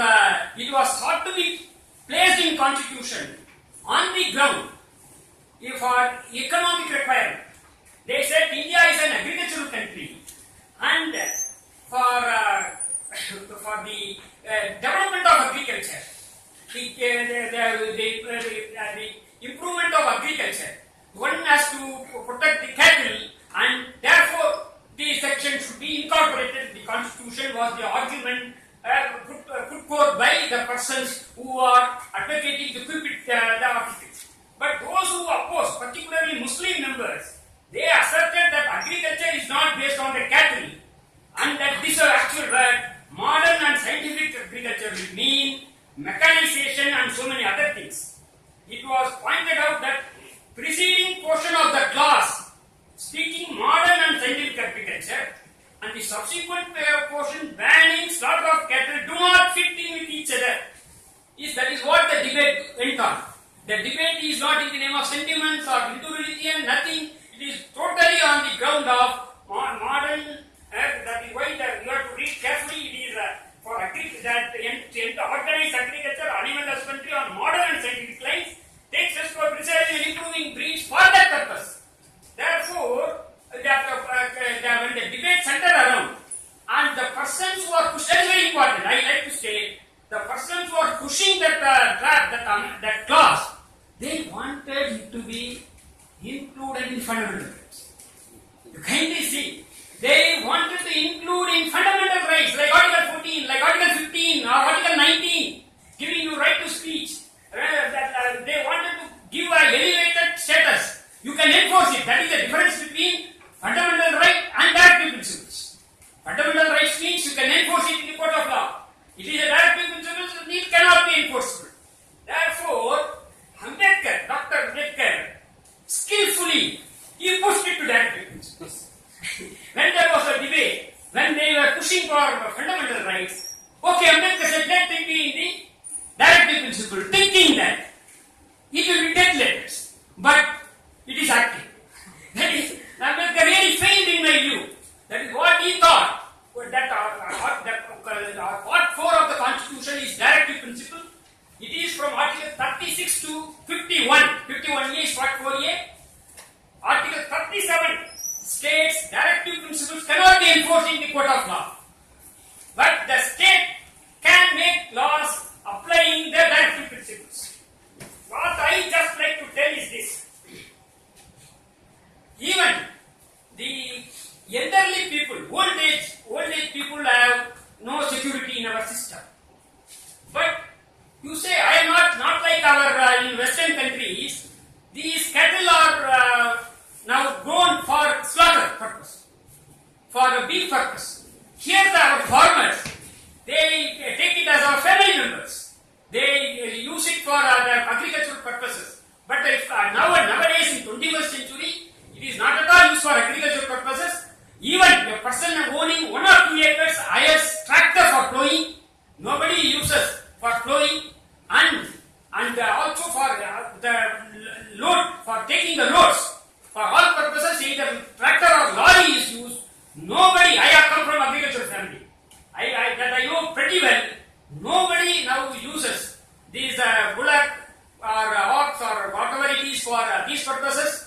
it was thought to be placed in constitution on the ground for economic requirement. They said India is an agricultural country, and for the development of agriculture, the improvement of agriculture, one has to protect the cattle, and therefore the section should be incorporated. The constitution was the argument put forth by the persons who are advocating to keep it the articles. But those who oppose, particularly Muslim members, they asserted that agriculture is not based on the cattle, and that this actual word, modern and scientific agriculture, will mean mechanization and so many other things. It was pointed out that preceding portion of the class speaking modern and scientific agriculture, and the subsequent portion banning slaughter of cattle do not fit in with each other. That is what the debate went on. The debate is not in the name of sentiments or Hindu religion, nothing. It is totally on the ground of modern. That is why you have to read carefully. It is for organized agriculture, animal husbandry on modern and scientific lines, takes us for preserving and improving breeds for that purpose. Therefore, when the debate centered around, and the persons who are pushing, that is very important. I like to say, the persons who are pushing that that clause, they wanted it to be included in fundamental rights. You kindly see, they wanted to include in fundamental rights like Article 14, like Article 15 or Article 19, giving you right to speech. They wanted to give an elevated status. You can enforce it. That is the difference between fundamental right and directive principles. Fundamental rights means you can enforce it in the court of law. It is a directive principle, so it cannot be enforceable. Therefore, Dr. Ambedkar, skillfully, he pushed it to directive principles. When there was a debate, when they were pushing for fundamental rights, okay, Ambedkar said, let it be in the directive principle, thinking that it will be dead letters, but it is active. That is, Ambedkar really failed in my view. That is what he thought, that part 4 of the Constitution is directive principle. It is from Article 36 to 51. 51A is part 4A. Article 37 states directive principles cannot be enforced in the court of law. But the state can make laws applying the directive principles. What I just like to tell is this. Even the elderly people, old age people have no security in our system. But you say, I am not like our in Western countries. These cattle are now grown for slaughter purpose, for a beef purpose. Here our farmers, they take it as our family members. They use it for agricultural purposes. But if nowadays in 21st century, it is not at all used for agricultural purposes. Even a person owning 1 or 2 acres hires tractor for plowing. Nobody uses for plowing, and also for the load, for taking the loads. For all purposes, either tractor or lorry is used. Nobody, I have come from agricultural family. I know pretty well. Nobody now uses these bullock or ox or whatever it is for these purposes.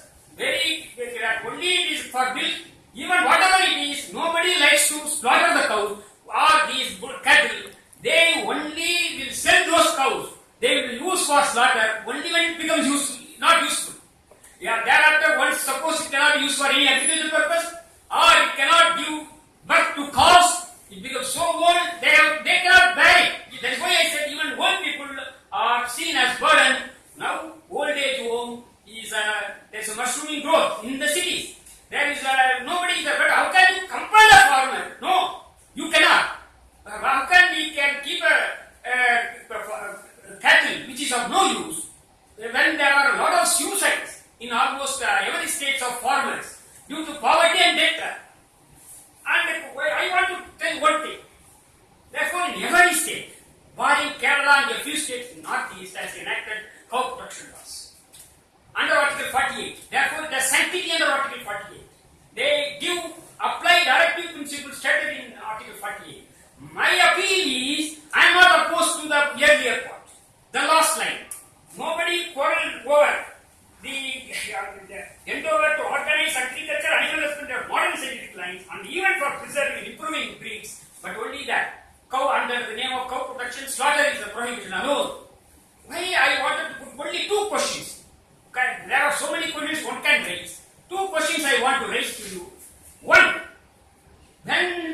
Only it is for milk. Even whatever it is, nobody likes to slaughter the cow or these cattle. They only will sell those cows. They will use for slaughter only when it becomes not useful. Yeah, thereafter, once suppose it cannot be used for any agricultural purpose, or it cannot give birth to cows, it becomes so old, they cannot bear it. That is why I said even old people are seen as burden. Now, old age home is there is a mushrooming growth in the cities. There is nobody is there. But how can you compel a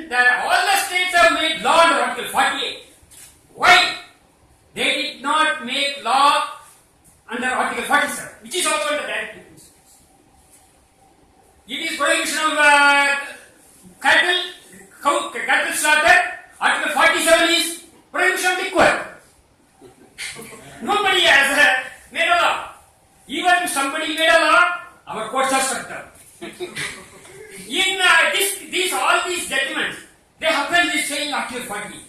that all the states have made law under Article 48. Why? They did not make law under Article 47, which is also under directive principles. It is prohibition of cattle slaughter. Article 47 is prohibition of liquor. Nobody has made a law. Even if somebody made a law, our courts are struck down. In all these judgments, they happen to say Article 40.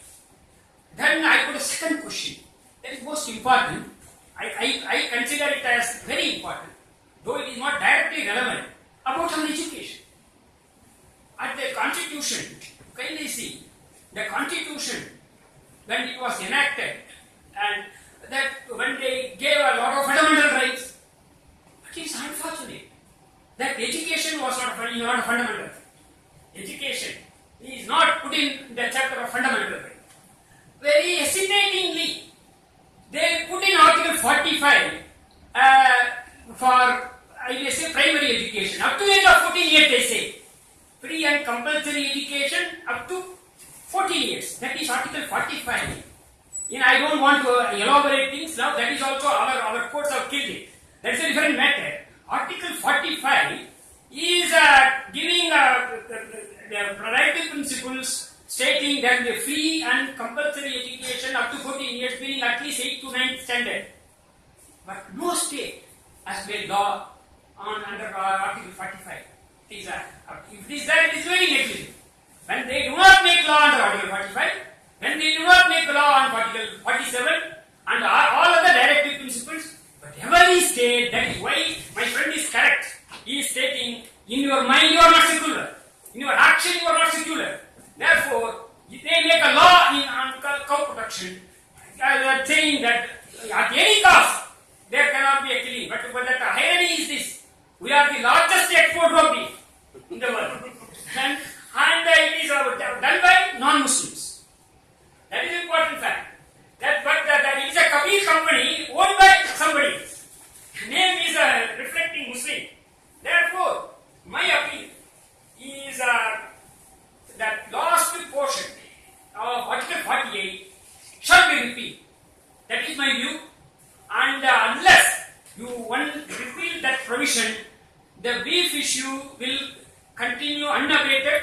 Then I put a second question that is most important. I consider it as very important, though it is not directly relevant, about our education. At the Constitution, kindly see, the Constitution, when it was enacted, and that when they gave a lot of fundamental rights, it is unfortunate that education was not a fundamental right. Education is not put in the chapter of fundamental right. Very hesitatingly, they put in Article 45 for, I may say, primary education. Up to the age of 14 years, they say. Free and compulsory education up to 14 years. That is Article 45. I don't want to elaborate things now. That is also our courts have killed it. That is a different matter. Article 45 is giving the productive principles stating that the free and compulsory education up to 14 years, meaning at least 8th to 9th standard. But no state has made law under Article 45. If it is there, it is very negligible. When they do not make law under Article 45, when they do not make law on Article 47 and all other directive principles, but every state, that is why my friend is correct. He is stating, in your mind you are not secular. In your action you are not secular. Therefore, they make a law on cow production saying that at any cost there cannot be a killing. But the irony is this: we are the largest exporter of beef in the world, and it is done by non-Muslims. That is an important fact. That it is a Kabir company owned by somebody. Name is reflecting Muslim. Therefore, my appeal is that last portion of Article 48 shall be repealed. That is my view. And unless you repeal that provision, the beef issue will continue unabated,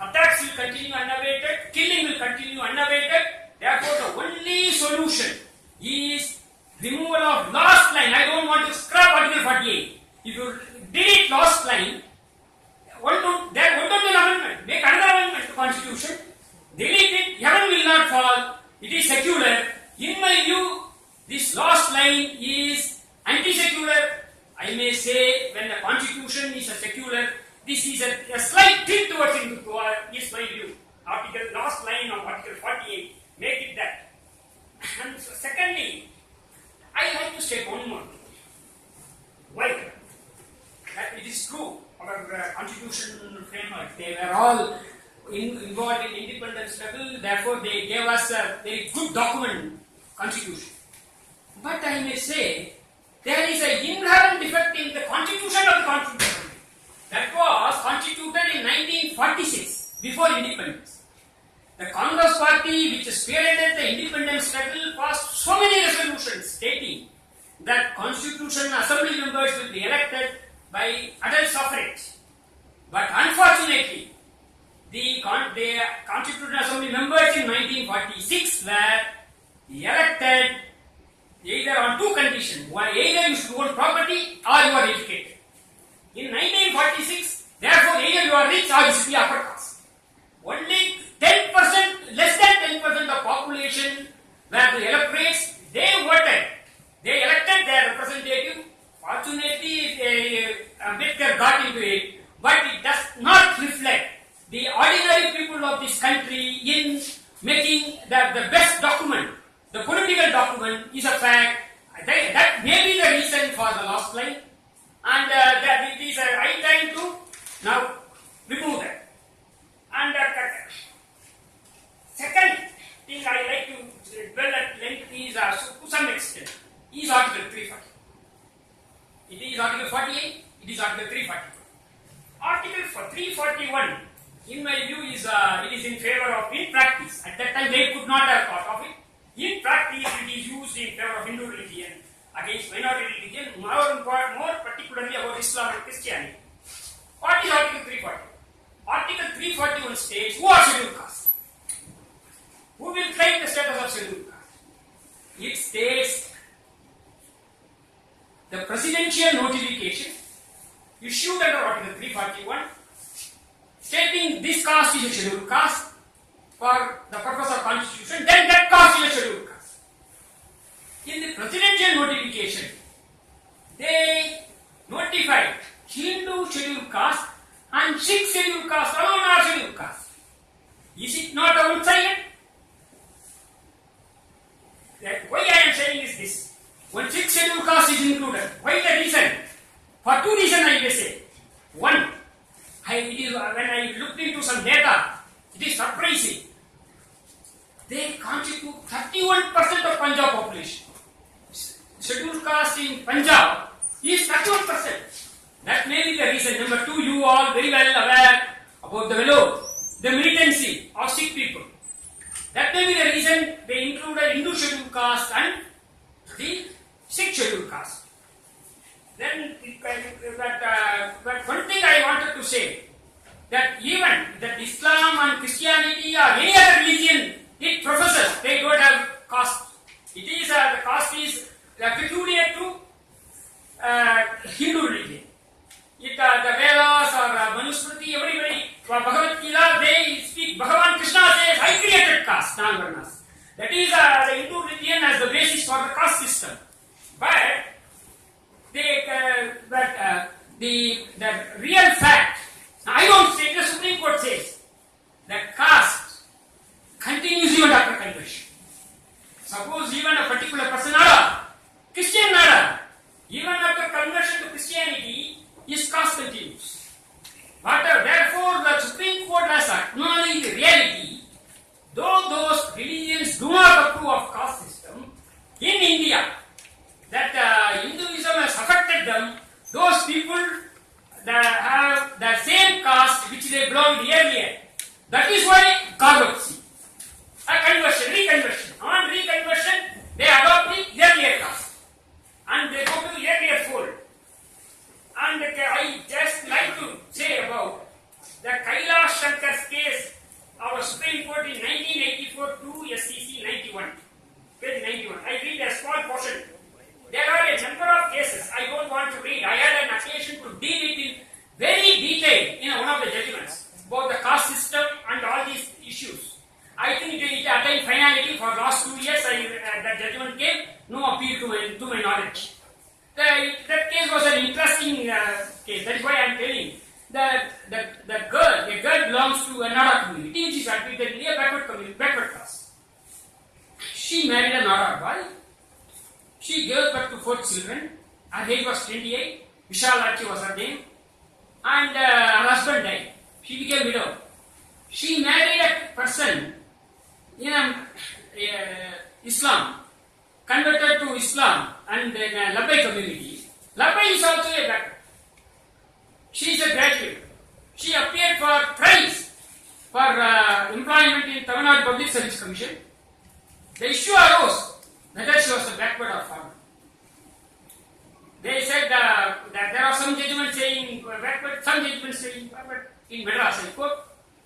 attacks will continue unabated, killing will continue unabated. Therefore, the only solution is removal of last line. I don't want to scrap Article 48. If you delete last line, what do an amendment? Make another amendment to Constitution. Delete it. Heaven will not fall. It is secular. In my view, this last line is anti-secular. I may say when the Constitution is a secular, this is a slight tilt towards it. Is my view. Last line of Article 48. Make it that. And secondly, I like to state one more thing. Why? That it is true. Our constitutional framework, they were all involved in independence struggle. Therefore, they gave us a very good document, Constitution. But I may say there is an inherent defect in the Constitution of the Constitution. That was constituted in 1946, before independence. The Congress Party, which spearheaded the independence struggle, passed so many resolutions stating that Constitutional Assembly members will be elected by adult suffrage. But unfortunately, the Constitutional Assembly members in 1946 were elected either on two conditions. One, either you should own property or you are educated. In 1946, therefore, either you are rich or you should be upper class. Only 10%, less than 10% of population were the electorates. They voted. They elected their representative. Fortunately, Ambedkar got into it, but it does not reflect the ordinary people of this country in making the best document. The political document is a fact. That may be the reason for the last line, and that it is a high time to now remove that. And second thing I like to dwell at length is, to some extent, is Article 340. It is Article 48, it is Article 341. Article 341, in my view, is in favor of in practice. At that time they could not have thought of it. In practice it is used in favor of Hindu religion against minority religion, more particularly about Islam and Christianity. What is Article 340? Article 341 states who are scheduled caste. Who will claim the status of scheduled caste? It states the presidential notification issued under Article 341 stating this caste is a scheduled caste for the purpose of constitution, then that caste is a scheduled caste. In the presidential notification, they notified Hindu scheduled caste and Sikh scheduled caste alone are scheduled caste. Is it not a one-sided? Why I am saying is this. When Sikh scheduled caste is included, why the reason? For two reasons I may say. One, when I looked into some data, it is surprising. They contribute 31% of Punjab population. Scheduled caste in Punjab is 31%. That may be the reason. Number two, you all very well aware about the militancy of Sikh people. That may be the reason they included Hindu scheduled caste and the Sikh scheduled caste. Then, but one thing I wanted to say, that even that Islam and Christianity or any other religion it professes, they don't have caste. It is the caste is peculiar to Hindu religion. The Vedas or Manusmriti, everybody, for Bhagavad Gita, they speak, Bhagavan Krishna says, I created caste, non-varnas. That is the Hindu religion as the basis for the caste system. But the real fact, I don't say, the Supreme Court says, that caste continues even after conversion. Suppose even a particular person, Christian even after conversion to Christianity, his caste continues. But therefore, the Supreme Court has acknowledged the reality, though those religions do not approve of caste system, in India, that Hinduism has affected them, those people that have the same caste which they belonged earlier. That is why conversion, reconversion. On reconversion, they adopt the earlier caste and they go to the earlier fold. And I just like to say about the Kailash Shankar's case of the Supreme Court in 1984 to SCC 91, page 91. I read a small portion. There are a number of cases I don't want to read. I had an occasion to deal it in very detail in one of the judgments about the caste system and all these issues. I think it attained finality for last 2 years. That judgment came, no appeal to my knowledge. That case was an interesting case. That is why I am telling that a girl belongs to a Nara community, which is admittedly a backward class. She married a Nara boy. She gave birth to 4 children. Her age was 28. Vishalachi was her name. And her husband died. She became widow. She married a person in Islam, converted to Islam and in a Labbai community. Labbai is also a backward. She is a graduate. She appeared for prize for employment in Tamil Nadu Public Service Commission. The issue arose whether she was a backward or forward. They said that there are some judgments saying backward, some judgments saying backward. In Madras High Court,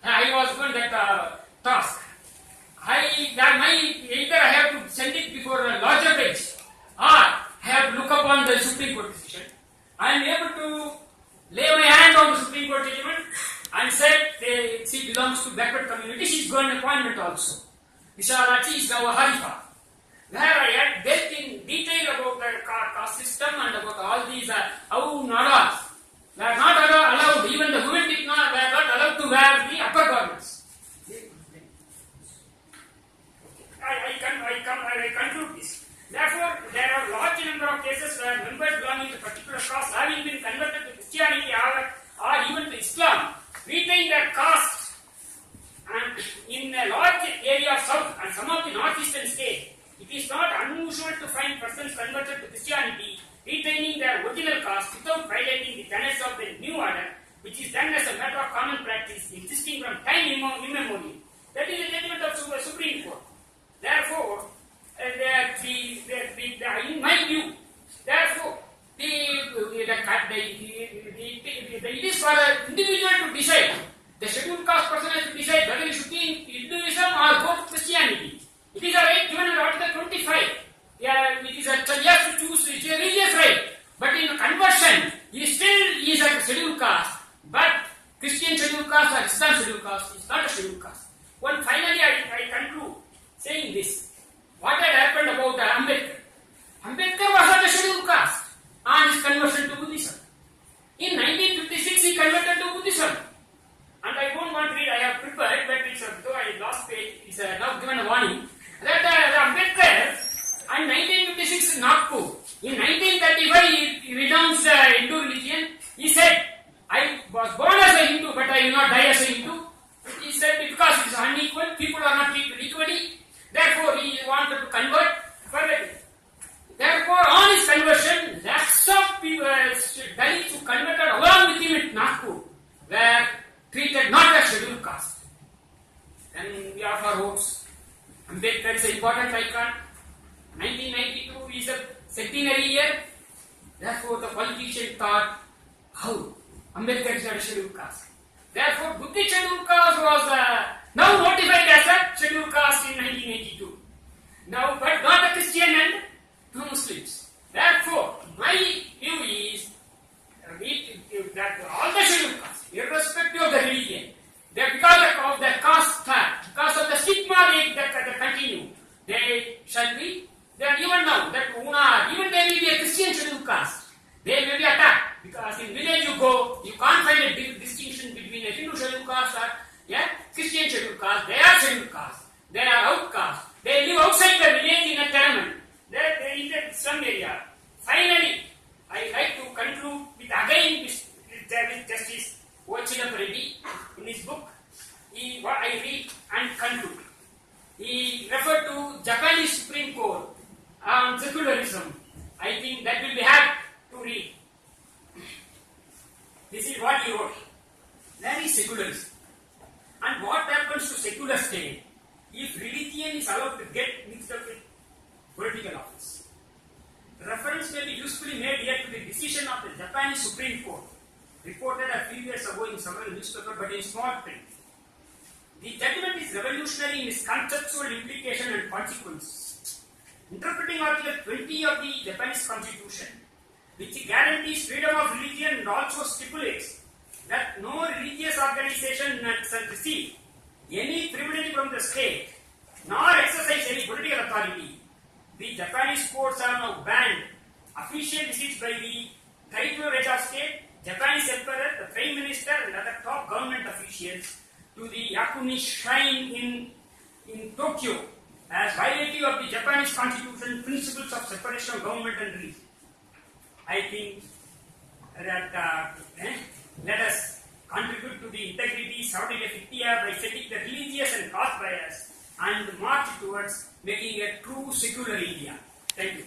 I was given that task. Either I have to send it before a larger bench, or I have to look upon the Supreme Court decision. I am able to lay my hand on the Supreme Court judgment and said she belongs to backward community. She is going appointment also. Vishalachi is now a Haripa. Where I had dealt in detail about the caste system and about all these how Naras were not allowed, even the women were not allowed to wear the upper garments. I conclude this. Therefore, there are large number of cases where members belonging to particular caste, having been converted to Christianity or even to Islam, retain their caste. And in a large area of South and some of the northeastern states, it is not unusual to find persons converted to Christianity retaining their original caste without violating the tenets of the new order, which is done as a matter of common practice existing from time immemorial. Finally, I conclude saying this. What had happened about Ambedkar? Ambedkar was not a scheduled caste on his conversion to Buddhism. In 1956, he converted to Buddhism. And I don't want to read, I have prepared, but it's though I lost page, it's now given a warning. That Ambedkar, in 1956 in Nagpur, in 1935 he renounced Hindu religion. He said, I was born as a Hindu, but I will not die as a Hindu. He said because it is unequal, people are not treated equally. Therefore, he wanted to convert further. Therefore, on his conversion, lakhs of people, dalits who converted along with him at Nagpur were treated not as scheduled caste. And we offer hopes. Ambedkar is an important icon. 1992 is a centenary year. Therefore, the politician thought, how? Ambedkar is not a scheduled caste. Therefore, Buddhist scheduled caste was now notified as a scheduled caste in 1982. Now, but not a Christian and no Muslims. Therefore, my view is that all the scheduled castes, irrespective of the religion, that because of the caste fact, because of the stigma they continue, they shall be, then even now, that Una, even they may be a Christian scheduled caste, they may be attacked, because in village you go, you can't find a distinction between a Hindu scheduled caste or Christian scheduled caste. They are scheduled caste, they are outcasts, they live outside the village in a tenement, they in some area. Finally, I like to conclude with again with Justice Ochilap Reddy in his book. What I read and conclude. He referred to Japanese Supreme Court on secularism. I think that will be hard to read. This is what he wrote. That is secularism. And what happens to secular state if religion is allowed to get mixed up with political office? Reference may be usefully made here to the decision of the Japanese Supreme Court, reported a few years ago in several newspapers, but in small print. The judgment is revolutionary in its conceptual implication and consequences. Interpreting Article 20 of the Japanese Constitution, which guarantees freedom of religion and also stipulates that no religious organization shall receive any privilege from the state nor exercise any political authority. The Japanese courts have now banned official visits by the territorial head of state, Japanese emperor, the prime minister, and other top government officials to the Yakuni shrine in Tokyo as violative of the Japanese constitution principles of separation of government and religion. I think that let us contribute to the integrity, sovereignty of India by setting the religious and caste bias and march towards making a true secular India. Thank you.